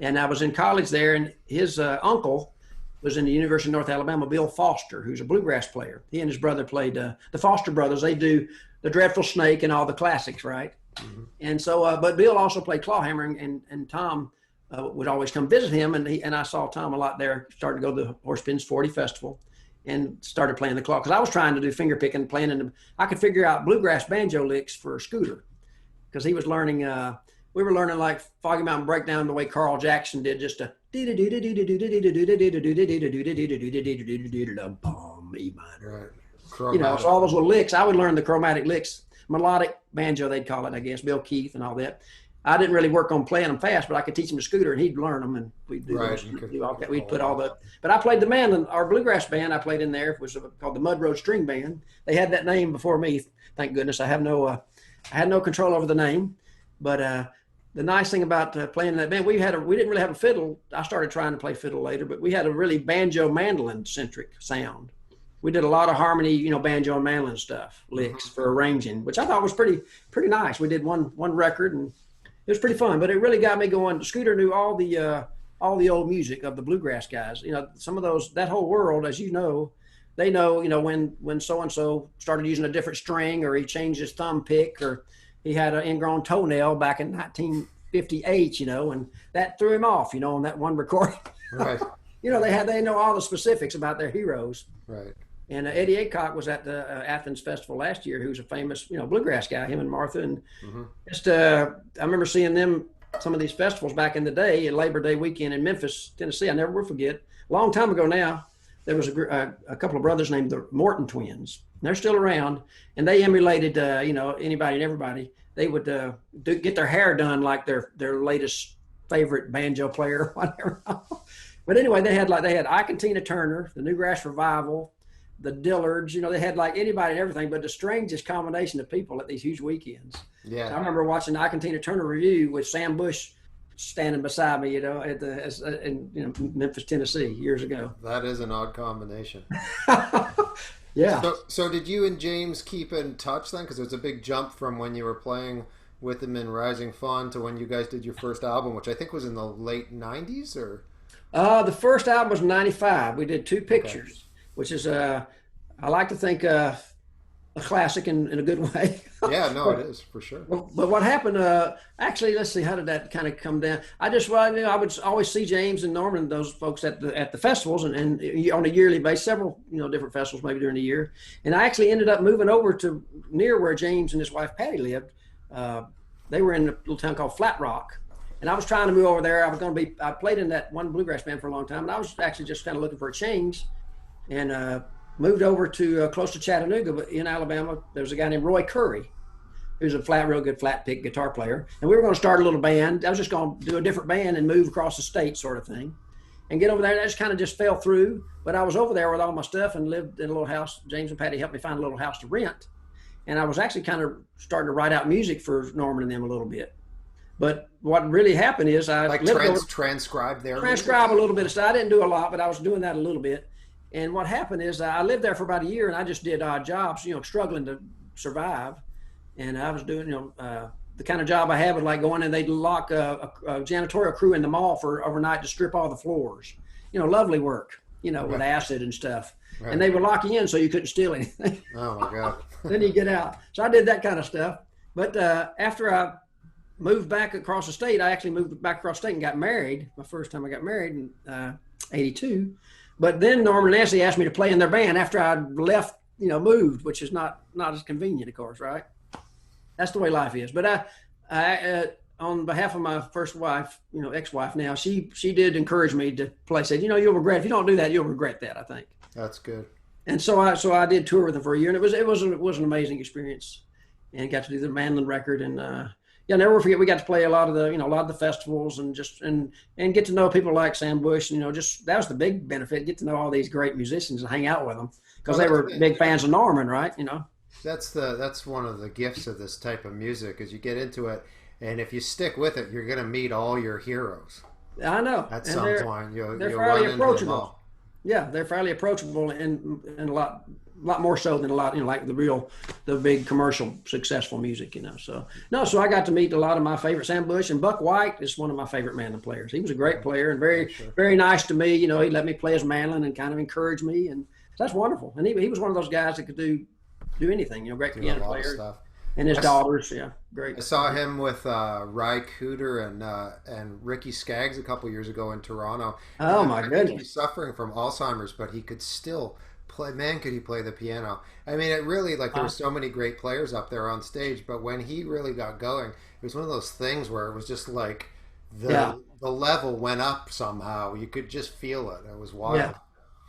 And I was in college there, and his uncle was in the University of North Alabama, Bill Foster, who's a bluegrass player. He and his brother played the Foster brothers. They do the Dreadful Snake and all the classics, right? Mm-hmm. And so, but Bill also played clawhammer, and Tom would always come visit him, and I saw Tom a lot there. Started to go to the Horse Pens 40 Festival, and started playing the claw because I was trying to do finger picking, playing in the. I could figure out bluegrass banjo licks for Scooter because he was learning. We were learning like Foggy Mountain Breakdown the way Carl Jackson did, just a E minor. Right. So all those little licks. I would learn the chromatic licks, melodic banjo they'd call it, I guess. Bill Keith and all that. I didn't really work on playing them fast, but I could teach him to Scooter, and he'd learn them, and we'd do those. Do all that. We'd put all the. But I played the mandolin. Our bluegrass band I played in there was called the Mud Road String Band. They had that name before me. Thank goodness. I had no control over the name. But the nice thing about playing in that band, we didn't really have a fiddle. I started trying to play fiddle later, but we had a really banjo mandolin centric sound. We did a lot of harmony, banjo and mandolin stuff, licks for arranging, which I thought was pretty nice. We did one record, and it was pretty fun, but it really got me going. Scooter knew all the old music of the bluegrass guys. Some of those, that whole world, as you know, they know, when so-and-so started using a different string, or he changed his thumb pick, or he had an ingrown toenail back in 1958, and that threw him off, on that one recording. Right. They know all the specifics about their heroes. Right. And Eddie Aycock was at the Athens Festival last year, who's a famous, bluegrass guy, him and Martha. And I remember seeing them, some of these festivals back in the day, Labor Day weekend in Memphis, Tennessee. I never will forget. A long time ago now, there was a couple of brothers named the Morton twins. They're still around, and they emulated, anybody and everybody. They would get their hair done like their latest favorite banjo player or whatever. But anyway, they had Ike and Tina Turner, the Newgrass Revival, the Dillards, they had like anybody and everything, but the strangest combination of people at these huge weekends. Yeah. So I remember watching Ike and Tina Turner review with Sam Bush standing beside me, in Memphis, Tennessee years ago. That is an odd combination. Yeah. So did you and James keep in touch then? Because it was a big jump from when you were playing with him in Rising Fun to when you guys did your first album, which I think was in the late 90s, or? The first album was 95. We did Two Pictures. Which is, I like to think, a classic in a good way. Yeah, no, it is, for sure. But what happened, actually, let's see, how did that kind of come down? I would always see James and Norman, those folks at the festivals, and on a yearly basis, several, different festivals maybe during the year. And I actually ended up moving over to near where James and his wife Patty lived. They were in a little town called Flat Rock. And I was trying to move over there. I played in that one bluegrass band for a long time, and I was actually just kind of looking for a change. And moved over to close to Chattanooga, but in Alabama, there was a guy named Roy Curry, who's real good flat pick guitar player. And we were going to start a little band. I was just going to do a different band and move across the state sort of thing and get over there. That just kind of just fell through. But I was over there with all my stuff and lived in a little house. James and Patty helped me find a little house to rent. And I was actually kind of starting to write out music for Norman and them a little bit. But what really happened is transcribe their transcribe music? A little bit of stuff. I didn't do a lot, but I was doing that a little bit. And what happened is I lived there for about a year, and I just did odd jobs, struggling to survive. And I was doing, the kind of job I had was like going in, they'd lock a janitorial crew in the mall for overnight to strip all the floors. Lovely work, with acid and stuff. Right. And they would lock you in so you couldn't steal anything. Oh, my God. Then you get out. So I did that kind of stuff. But after I moved back across the state, I actually moved back across the state and got married. My first time I got married in 82. But then Norman and Nancy asked me to play in their band after I left, moved, which is not as convenient, of course, right? That's the way life is. But I on behalf of my first wife, ex-wife now, she did encourage me to play. Said, you'll regret, if you don't do that, you'll regret that, I think. That's good. And so I did tour with them for a year, and it was an amazing experience, and got to do the mandolin record, and never forget, we got to play a lot of the festivals and get to know people like Sam Bush. That was the big benefit, get to know all these great musicians and hang out with them because they were big fans of Norman, right? That's one of the gifts of this type of music is you get into it, and if you stick with it, you're going to meet all your heroes. I know. At some point, they're fairly approachable. Yeah, they're fairly approachable and a lot more so than a lot, like the big commercial successful music, So I got to meet a lot of my favorite. Sam Bush and Buck White is one of my favorite mandolin players. He was a great player and very, very nice to me. He let me play his mandolin and kind of encourage me, and that's wonderful. And he was one of those guys that could do anything. Great piano player. And his daughters, great. I saw him with Ry Cooder and Ricky Skaggs a couple years ago in Toronto. Oh, my goodness! He's suffering from Alzheimer's, but he could still play, man, could he play the piano? I mean, it really, like, there were Uh, so many great players up there on stage, but when he really got going, it was one of those things where it was just like yeah, the level went up somehow. You could just feel it. It was yeah. wild.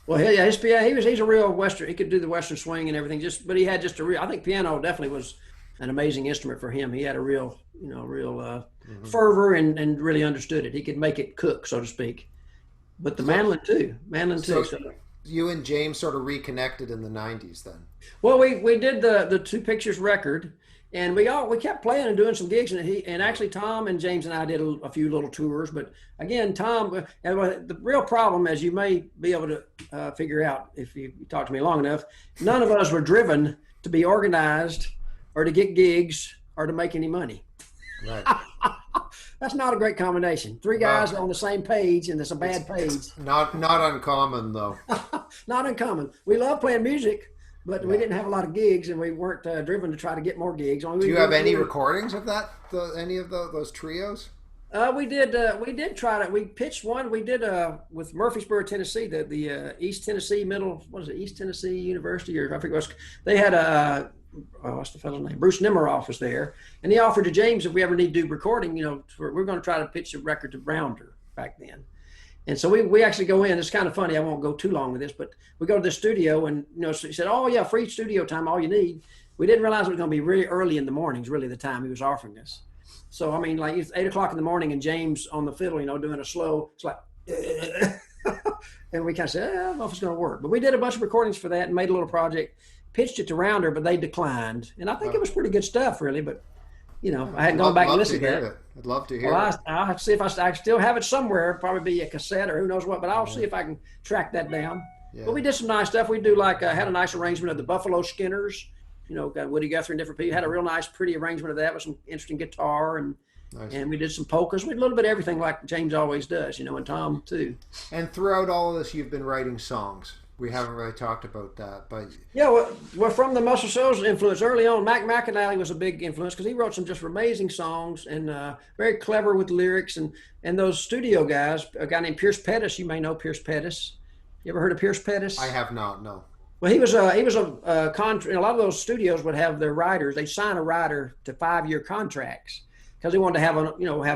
Well, yeah, his piano. He's a real Western. He could do the Western swing and everything. But he had just a real. I think piano definitely was an amazing instrument for him. He had a real, real Hmm. fervor and really understood it. He could make it cook, so to speak. But the So, mandolin too. so So, you and James sort of reconnected in the '90s then. well, we did the two pictures record, and we kept playing and doing some gigs, and actually Tom and James and I did a few little tours. But again, Tom, the real problem, as you may be able to figure out if you talk to me long enough, none of us were driven to be organized or to get gigs or to make any money. Right. That's not a great combination. Three guys Well, on the same page, and it's a bad page. it's not uncommon though. Not uncommon. We love playing music, but we Yeah. didn't have a lot of gigs, and we weren't driven to try to get more gigs. I mean, Do you have any recordings of that? Any of those trios? we did. We did try to. We pitched one. We did with Murfreesboro, Tennessee, the East Tennessee Middle. What is it? East Tennessee University, or I forget what's. They had what's the fellow's name? Bruce Nemiroff was there, and he offered to James if we ever need to do recording. We're going to try to pitch a record to Rounder back then. And so we actually go in. It's kind of funny. I won't go too long with this, but we go to the studio, and so he said, "Oh yeah, free studio time, all you need." We didn't realize it was going to be really early in the mornings. Really, the time he was offering us. So I mean, like it's 8 o'clock in the morning, and James on the fiddle, doing a slow. It's like, and we kind of said, I don't know if it's going to work. But we did a bunch of recordings for that and made a little project, pitched it to Rounder, but they declined. And I think it was pretty good stuff, really. But I hadn't gone back and listened to that. It. I'd love to hear Well, it. I'll have to see if I still have it somewhere. Probably be a cassette or who knows what. But I'll see if I can track that down. Yeah. But we did some nice stuff. We do had a nice arrangement of the Buffalo Skinners. Got Woody Guthrie and different people. Had a real nice, pretty arrangement of that with some interesting guitar Nice. and we did some polkas. We did a little bit of everything like James always does, and Tom too. And throughout all of this, you've been writing songs. We haven't really talked about that, but Yeah, well, from the Muscle Shoals influence early on, Mac McAnally was a big influence because he wrote some just amazing songs and very clever with lyrics. And those studio guys, a guy named Pierce Pettis, you may know Pierce Pettis. You ever heard of Pierce Pettis? I have not. No. Well, he was a contract. A lot of those studios would have their writers. They sign a writer to 5-year contracts because they wanted to have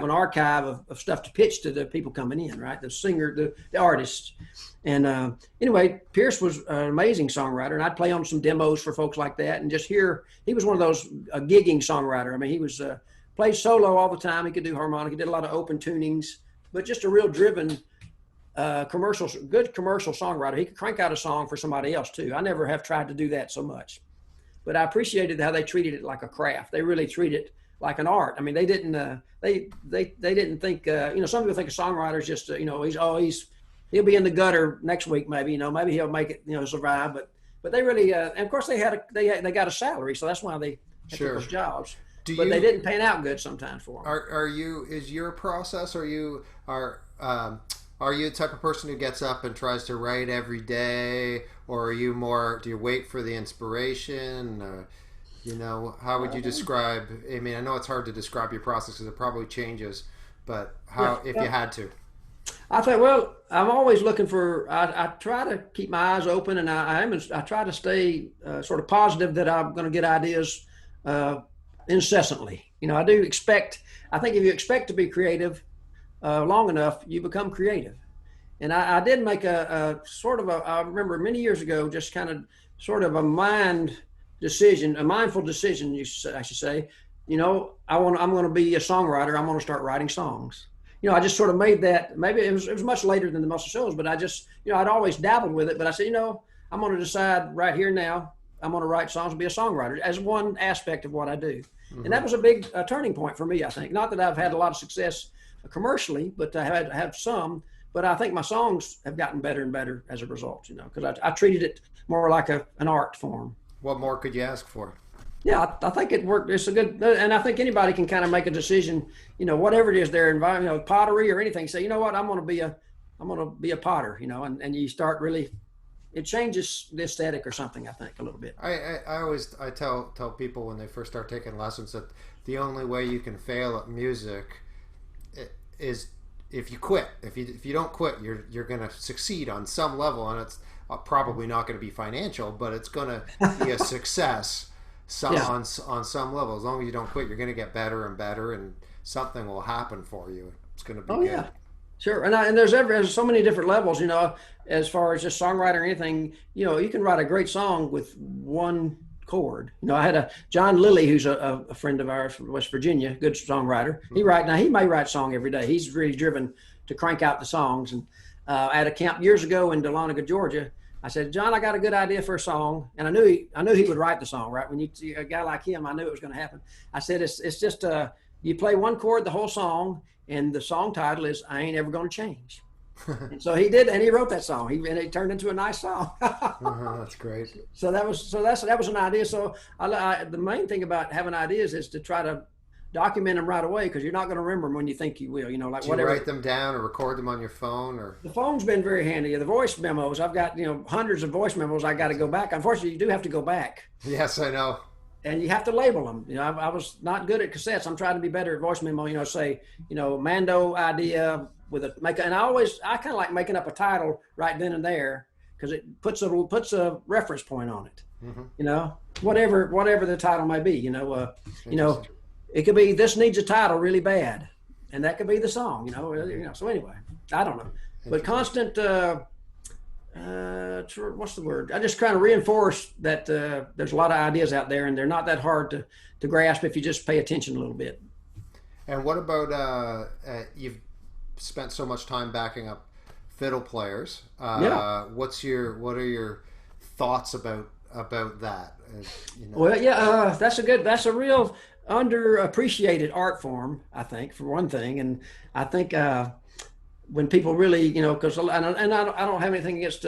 an archive of stuff to pitch to the people coming in, right? The singer, the artists. And anyway, Pierce was an amazing songwriter, and I'd play on some demos for folks like that, and just hear he was one of those gigging songwriter. I mean, he was played solo all the time. He could do harmonic. He did a lot of open tunings, but just a real driven good commercial songwriter. He could crank out a song for somebody else too. I never have tried to do that so much, but I appreciated how they treated it like a craft. They really treat it like an art. I mean, they didn't they didn't think some people think a songwriter's just he'll be in the gutter next week maybe maybe he'll make it survive, but they really and of course they got a salary, so that's why they took Sure. those jobs. Do But you they didn't pan out good sometimes for them. are you is your process? Are you the type of person who gets up and tries to write every day, or are you more? Do you wait for the inspiration? How would you describe? I mean, I know it's hard to describe your process because it probably changes, but how if you had to? I think, well, I'm always looking for. I try to keep my eyes open, and I try to stay sort of positive that I'm going to get ideas incessantly. I do expect. I think if you expect to be creative long enough, you become creative. And I did make a sort of I remember many years ago, just kind of sort of a mindful decision, I should say. I'm going to be a songwriter. I'm going to start writing songs. I just sort of made that. Maybe it was much later than the Muscle Shoals, but I just, I'd always dabbled with it. But I said, I'm going to decide right here now. I'm going to write songs and be a songwriter as one aspect of what I do. Mm-hmm. And that was a big turning point for me, I think. Not that I've had a lot of success commercially, but I had some. But I think my songs have gotten better and better as a result, because I treated it more like an art form. What more could you ask for? Yeah, I think it worked. It's a good, and I think anybody can kind of make a decision, whatever it is their environment, pottery or anything. Say, you know what, I'm going to be a potter, and you start really, it changes the aesthetic or something. I think a little bit. I always tell people when they first start taking lessons that the only way you can fail at music is if you quit. If you don't quit, you're going to succeed on some level, and it's probably not going to be financial, but it's going to be a success Yeah. on some level. As long as you don't quit, you're going to get better and better, and something will happen for you. It's going to be Oh good. yeah. Sure. And there's so many different levels, as far as just songwriter or anything, you can write a great song with one chord. I had a John Lilly, who's a friend of ours from West Virginia, good songwriter. He may write a song every day. He's really driven to crank out the songs. And at a camp years ago in Dahlonega, Georgia, I said, John, I got a good idea for a song. And I knew he would write the song, right? When you see a guy like him, I knew it was going to happen. I said, it's just, you play one chord the whole song, and the song title is "I Ain't Ever Gonna Change." And so he did, and he wrote that song. And it turned into a nice song. That's great. That was an idea. So the main thing about having ideas is to try to document them right away, because you're not going to remember them when you think you will. Like Do you whatever. write them down or record them on your phone, or? The phone's been very handy. The voice memos, I've got hundreds of voice memos. I got to go back. Unfortunately, you do have to go back. Yes, I know. And you have to label them. I was not good at cassettes. I'm trying to be better at voice memo. Say, Mando idea with and I kind of like making up a title right then and there, because it puts a reference point on it. Whatever the title may be. It could be "This Needs a Title Really Bad," and that could be the song. So anyway, I don't know, but constant. What's the word? I just kind of reinforce that there's a lot of ideas out there, and they're not that hard to grasp if you just pay attention a little bit. And what about you've spent so much time backing up fiddle players? Yeah. What are your thoughts about that? Well, yeah, that's a real underappreciated art form, I think, for one thing, and I think. When people really, because I don't have anything against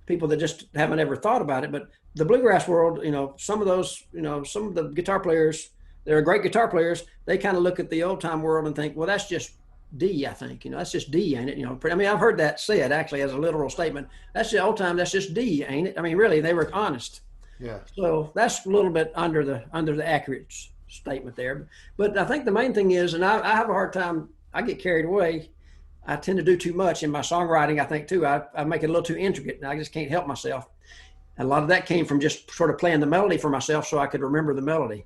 people that just haven't ever thought about it, but the bluegrass world, some of those, some of the guitar players, they're great guitar players. They kind of look at the old time world and think, well, that's just D, I think, that's just D, ain't it? I mean, I've heard that said actually as a literal statement. That's the old time. That's just D, ain't it? I mean, really, they were honest. Yeah. So that's a little bit under the accurate statement there. But I think the main thing is, and I have a hard time, I get carried away. I tend to do too much in my songwriting, I think, too. I make it a little too intricate, and I just can't help myself. And a lot of that came from just sort of playing the melody for myself so I could remember the melody.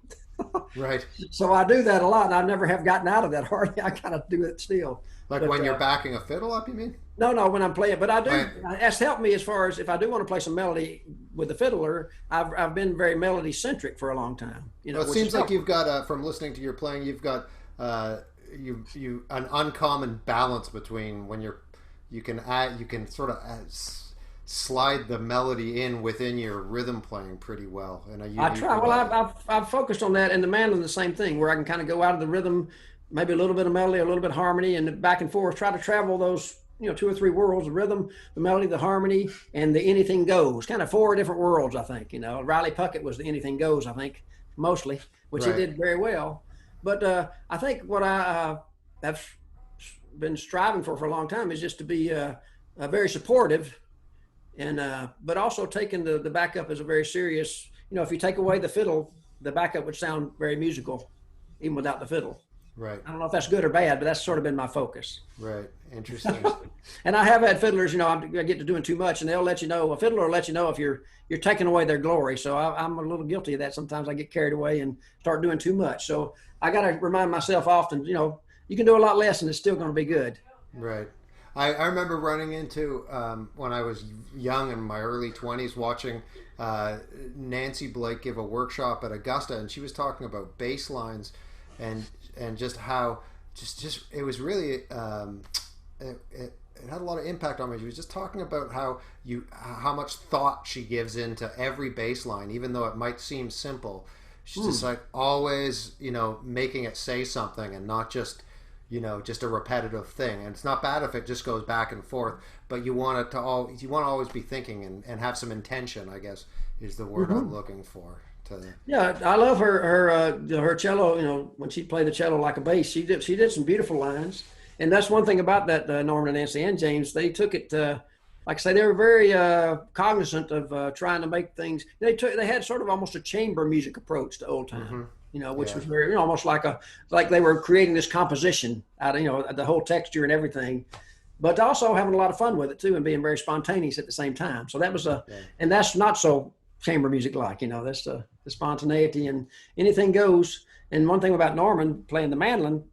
Right. So I do that a lot, and I never have gotten out of that hardly. I kind of do it still. Like when you're backing a fiddle up, you mean? No, when I'm playing. But I do. Right. That's helped me as far as if I do want to play some melody with the fiddler, I've been very melody-centric for a long time. Well, it seems like you've got, from listening to your playing, you've got... you an uncommon balance between when you can sort of slide the melody in within your rhythm playing pretty well. And I try. Well, I've focused on that, and the mandolin the same thing, where I can kind of go out of the rhythm, maybe a little bit of melody, a little bit of harmony, and back and forth. Try to travel those 2 or 3 worlds: the rhythm, the melody, the harmony, and the anything goes. Kind of 4 different worlds, I think. Riley Puckett was the anything goes, I think, mostly, which Right. he did very well. But I think what I have been striving for a long time is just to be very supportive, and but also taking the backup as a very serious. If you take away the fiddle, the backup would sound very musical, even without the fiddle. Right. I don't know if that's good or bad, but that's sort of been my focus. Right. Interesting. And I have had fiddlers, I get to doing too much, and they'll let you know. A fiddler will let you know if you're taking away their glory. So I'm a little guilty of that. Sometimes I get carried away and start doing too much. So I got to remind myself often, you can do a lot less and it's still going to be good. Right. I remember running into, when I was young in my early 20s, watching Nancy Blake give a workshop at Augusta, and she was talking about bass lines and just how just it was really it had a lot of impact on me. She was just talking about how much thought she gives into every bass line, even though it might seem simple. She's just like always, making it say something and not just just a repetitive thing. And it's not bad if it just goes back and forth, but you want to always be thinking and have some intention, I guess is the word I'm looking for. Yeah, I love her cello. When she played the cello like a bass, she did some beautiful lines. And that's one thing about that Norman and Nancy and James. They took it, like I say, they were very cognizant of trying to make things. They had sort of almost a chamber music approach to old time. Which was very, almost like they were creating this composition out of, the whole texture and everything but also having a lot of fun with it too, and being very spontaneous at the same time. So that was Yeah. and that's not so chamber music like, that's the spontaneity and anything goes. And one thing about Norman playing the mandolin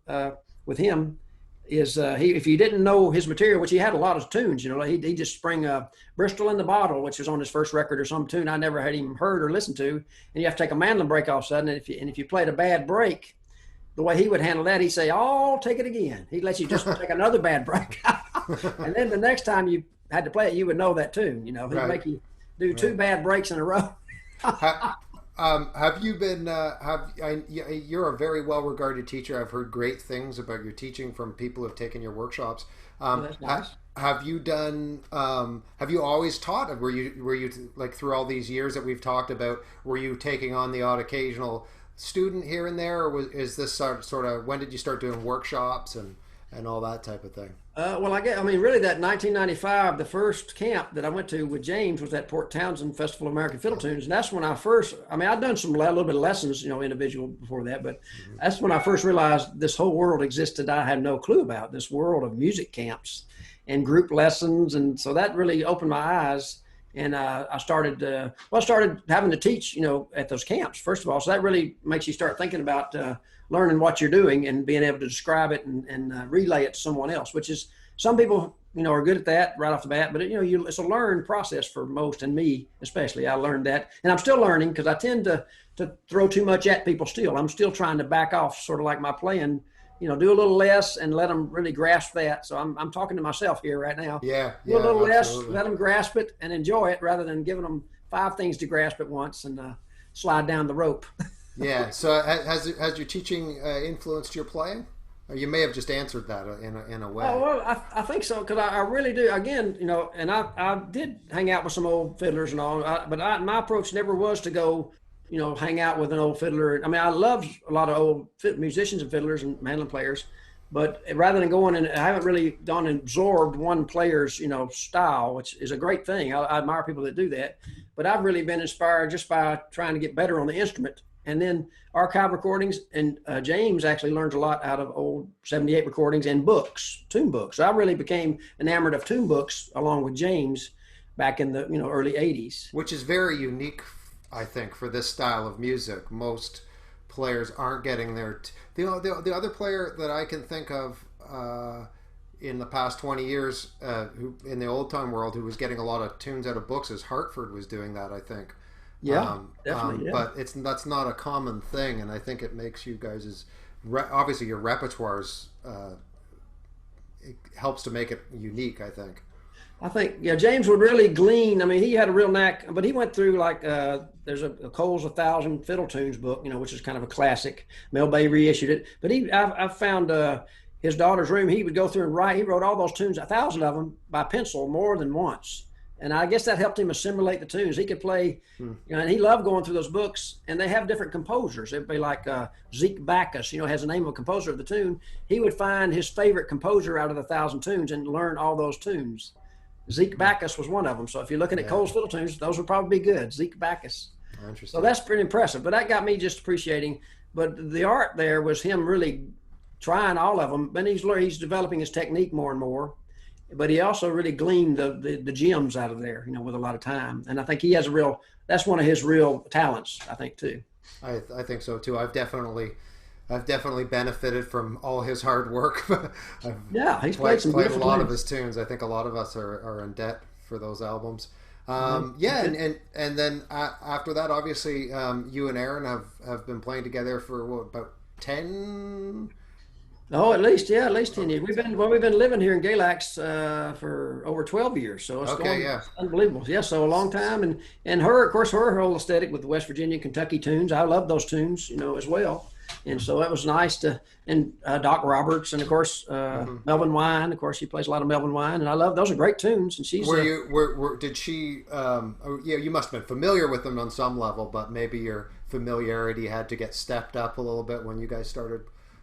with him is if you didn't know his material, which he had a lot of tunes, he just spring Bristol in the Bottle, which was on his first record, or some tune I never had even heard or listened to, and you have to take a mandolin break all of a sudden, and if you played a bad break, the way he would handle that, he'd say, "Oh, take it again." He'd let you just take another bad break, and then the next time you had to play it, you would know that tune. He'd make you do two bad breaks in a row. Have you been? You're a very well-regarded teacher. I've heard great things about your teaching from people who've taken your workshops. That's nice. Have you done? Have you always taught? Were you like through all these years that we've talked about? Were you taking on the odd occasional student here and there, or is this sort of when did you start doing workshops and all that type of thing? Well, really that 1995, the first camp that I went to with James was at Port Townsend Festival of American Fiddle Tunes. And that's when I'd done a little bit of lessons, individual before that, but that's when I first realized this whole world existed I had no clue about, this world of music camps and group lessons. And so that really opened my eyes. And I started having to teach, at those camps, first of all. So that really makes you start thinking about learning what you're doing and being able to describe it and relay it to someone else, which is some people, are good at that right off the bat. But, it's a learned process for most, and me especially. I learned that. And I'm still learning because I tend to throw too much at people still. I'm still trying to back off, sort of like my playing. Do a little less and let them really grasp that. So I'm talking to myself here right now. Yeah. Do a little less, let them grasp it and enjoy it rather than giving them 5 things to grasp at once and slide down the rope. Yeah. So has your teaching influenced your playing? Or you may have just answered that in a way. Oh, well, I think so, because I really do. Again, and I did hang out with some old fiddlers and all, but my approach never was to go hang out with an old fiddler. I mean, I love a lot of old musicians and fiddlers and mandolin players, but rather than going I haven't really gone and absorbed one player's, style, which is a great thing. I admire people that do that, but I've really been inspired just by trying to get better on the instrument. And then archive recordings, and James actually learns a lot out of old 78 recordings and books, tune books. So I really became enamored of tune books along with James back in the early 80s. Which is very unique, I think, for this style of music. Most players aren't getting their the other player that I can think of in the past 20 years who in the old time world who was getting a lot of tunes out of books is Hartford was doing that, I think. Definitely. Yeah. But that's not a common thing, and I think it makes you guys obviously your repertoires it helps to make it unique, I think. James would really glean. I mean, he had a real knack, but he went through there's a Cole's 1,000 Fiddle Tunes book, which is kind of a classic. Mel Bay reissued it, but I found his daughter's room. He would go through and write. He wrote all those tunes, 1,000 of them by pencil, more than once. And I guess that helped him assimilate the tunes. He could play, and he loved going through those books. And they have different composers. It'd be like Zeke Backus, has the name of a composer of the tune. He would find his favorite composer out of the 1,000 tunes and learn all those tunes. Zeke Backus was one of them. So if you're looking at Cole's Fiddle Tunes, those would probably be good. Zeke Backus. Interesting. So that's pretty impressive. But that got me just appreciating. But the art there was him really trying all of them. But he's developing his technique more and more. But he also really gleaned the gems out of there, with a lot of time. And I think he has that's one of his real talents, I think, too. I think so, too. I've definitely benefited from all his hard work. He's played some a lot of his tunes. I think a lot of us are in debt for those albums. And then after that, obviously, you and Aaron have been playing together for about 10. Oh, at least 10 years. We've been living here in Galax for over 12 years, so it's unbelievable. Yeah, so a long time, and her whole aesthetic with the West Virginia, Kentucky tunes. I love those tunes, as well. And so that was nice and Doc Roberts, and of course Melvin Wine. Of course, she plays a lot of Melvin Wine, and I love those are great tunes. And she's did she? You must have been familiar with them on some level, but maybe your familiarity had to get stepped up a little bit when you guys started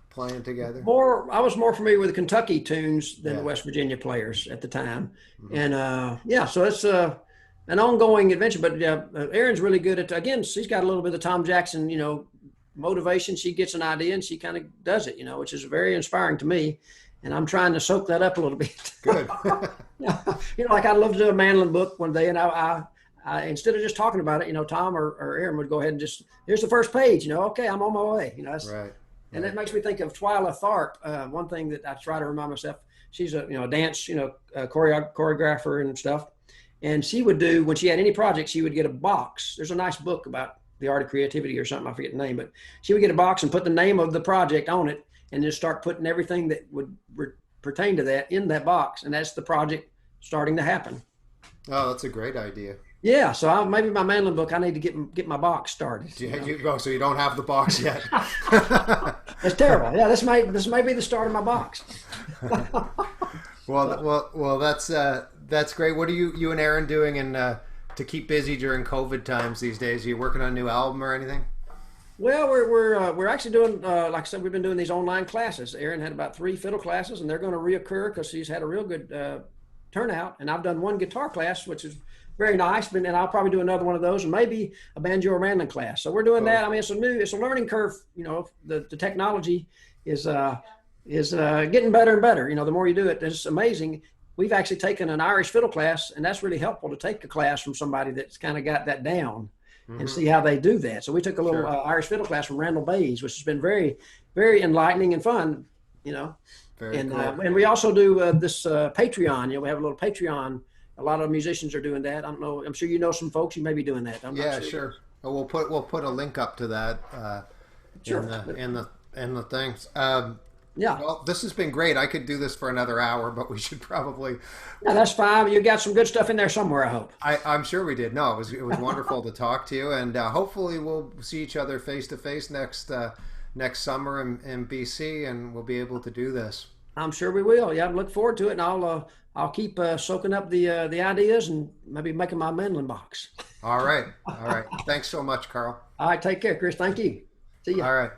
playing together. I was more familiar with the Kentucky tunes than the West Virginia players at the time, and so it's an ongoing adventure. But Erin's really good at. Again, she's got a little bit of Tom Jackson, motivation. She gets an idea and she kind of does it, which is very inspiring to me. and I'm trying to soak that up a little bit. Good. Like I'd love to do a mandolin book one day, and I instead of just talking about it, Tom or Aaron would go ahead and just, here's the first page, okay, I'm on my way. Right. And that makes me think of Twyla Tharp. One thing that I try to remind myself, she's a dance choreographer and stuff, and she would do, when she had any project, she would get a box. There's a nice book about the art of creativity or something, I forget the name, but she would get a box and put the name of the project on it, and just start putting everything that would pertain to that in that box, and that's the project starting to happen. Oh, that's a great idea. Yeah, so maybe my mandolin book, I need to get my box started. So you don't have the box yet. That's terrible. Yeah, this may be the start of my box. Well, that's great. What are you and Aaron doing to keep busy during COVID times these days? Are you working on a new album or anything? Well, we're actually doing, like I said, we've been doing these online classes. Aaron had about 3 fiddle classes, and they're going to reoccur because he's had a real good turnout. And I've done 1 guitar class, which is very nice, and I'll probably do another one of those, and maybe a banjo or mandolin class. So we're doing that. I mean, it's a learning curve. The technology is getting better and better. The more you do it, it's amazing. We've actually taken an Irish fiddle class, and that's really helpful to take a class from somebody that's kind of got that down and see how they do that. So we took a little Irish fiddle class from Randall Bays, which has been very, very enlightening and fun. Very cool. And we also do this Patreon. We have a little Patreon. A lot of musicians are doing that. I don't know. I'm sure some folks who may be doing that. I'm not sure. We'll put a link up to that in the things. Yeah. Well, this has been great. I could do this for another hour, but we should probably. Yeah, that's fine. You got some good stuff in there somewhere, I hope. I'm sure we did. No, it was wonderful to talk to you, and hopefully we'll see each other face to face next summer in BC, and we'll be able to do this. I'm sure we will. Yeah, I look forward to it, and I'll keep soaking up the ideas and maybe making my mandolin box. All right. Thanks so much, Carl. All right. Take care, Chris. Thank you. See you. All right.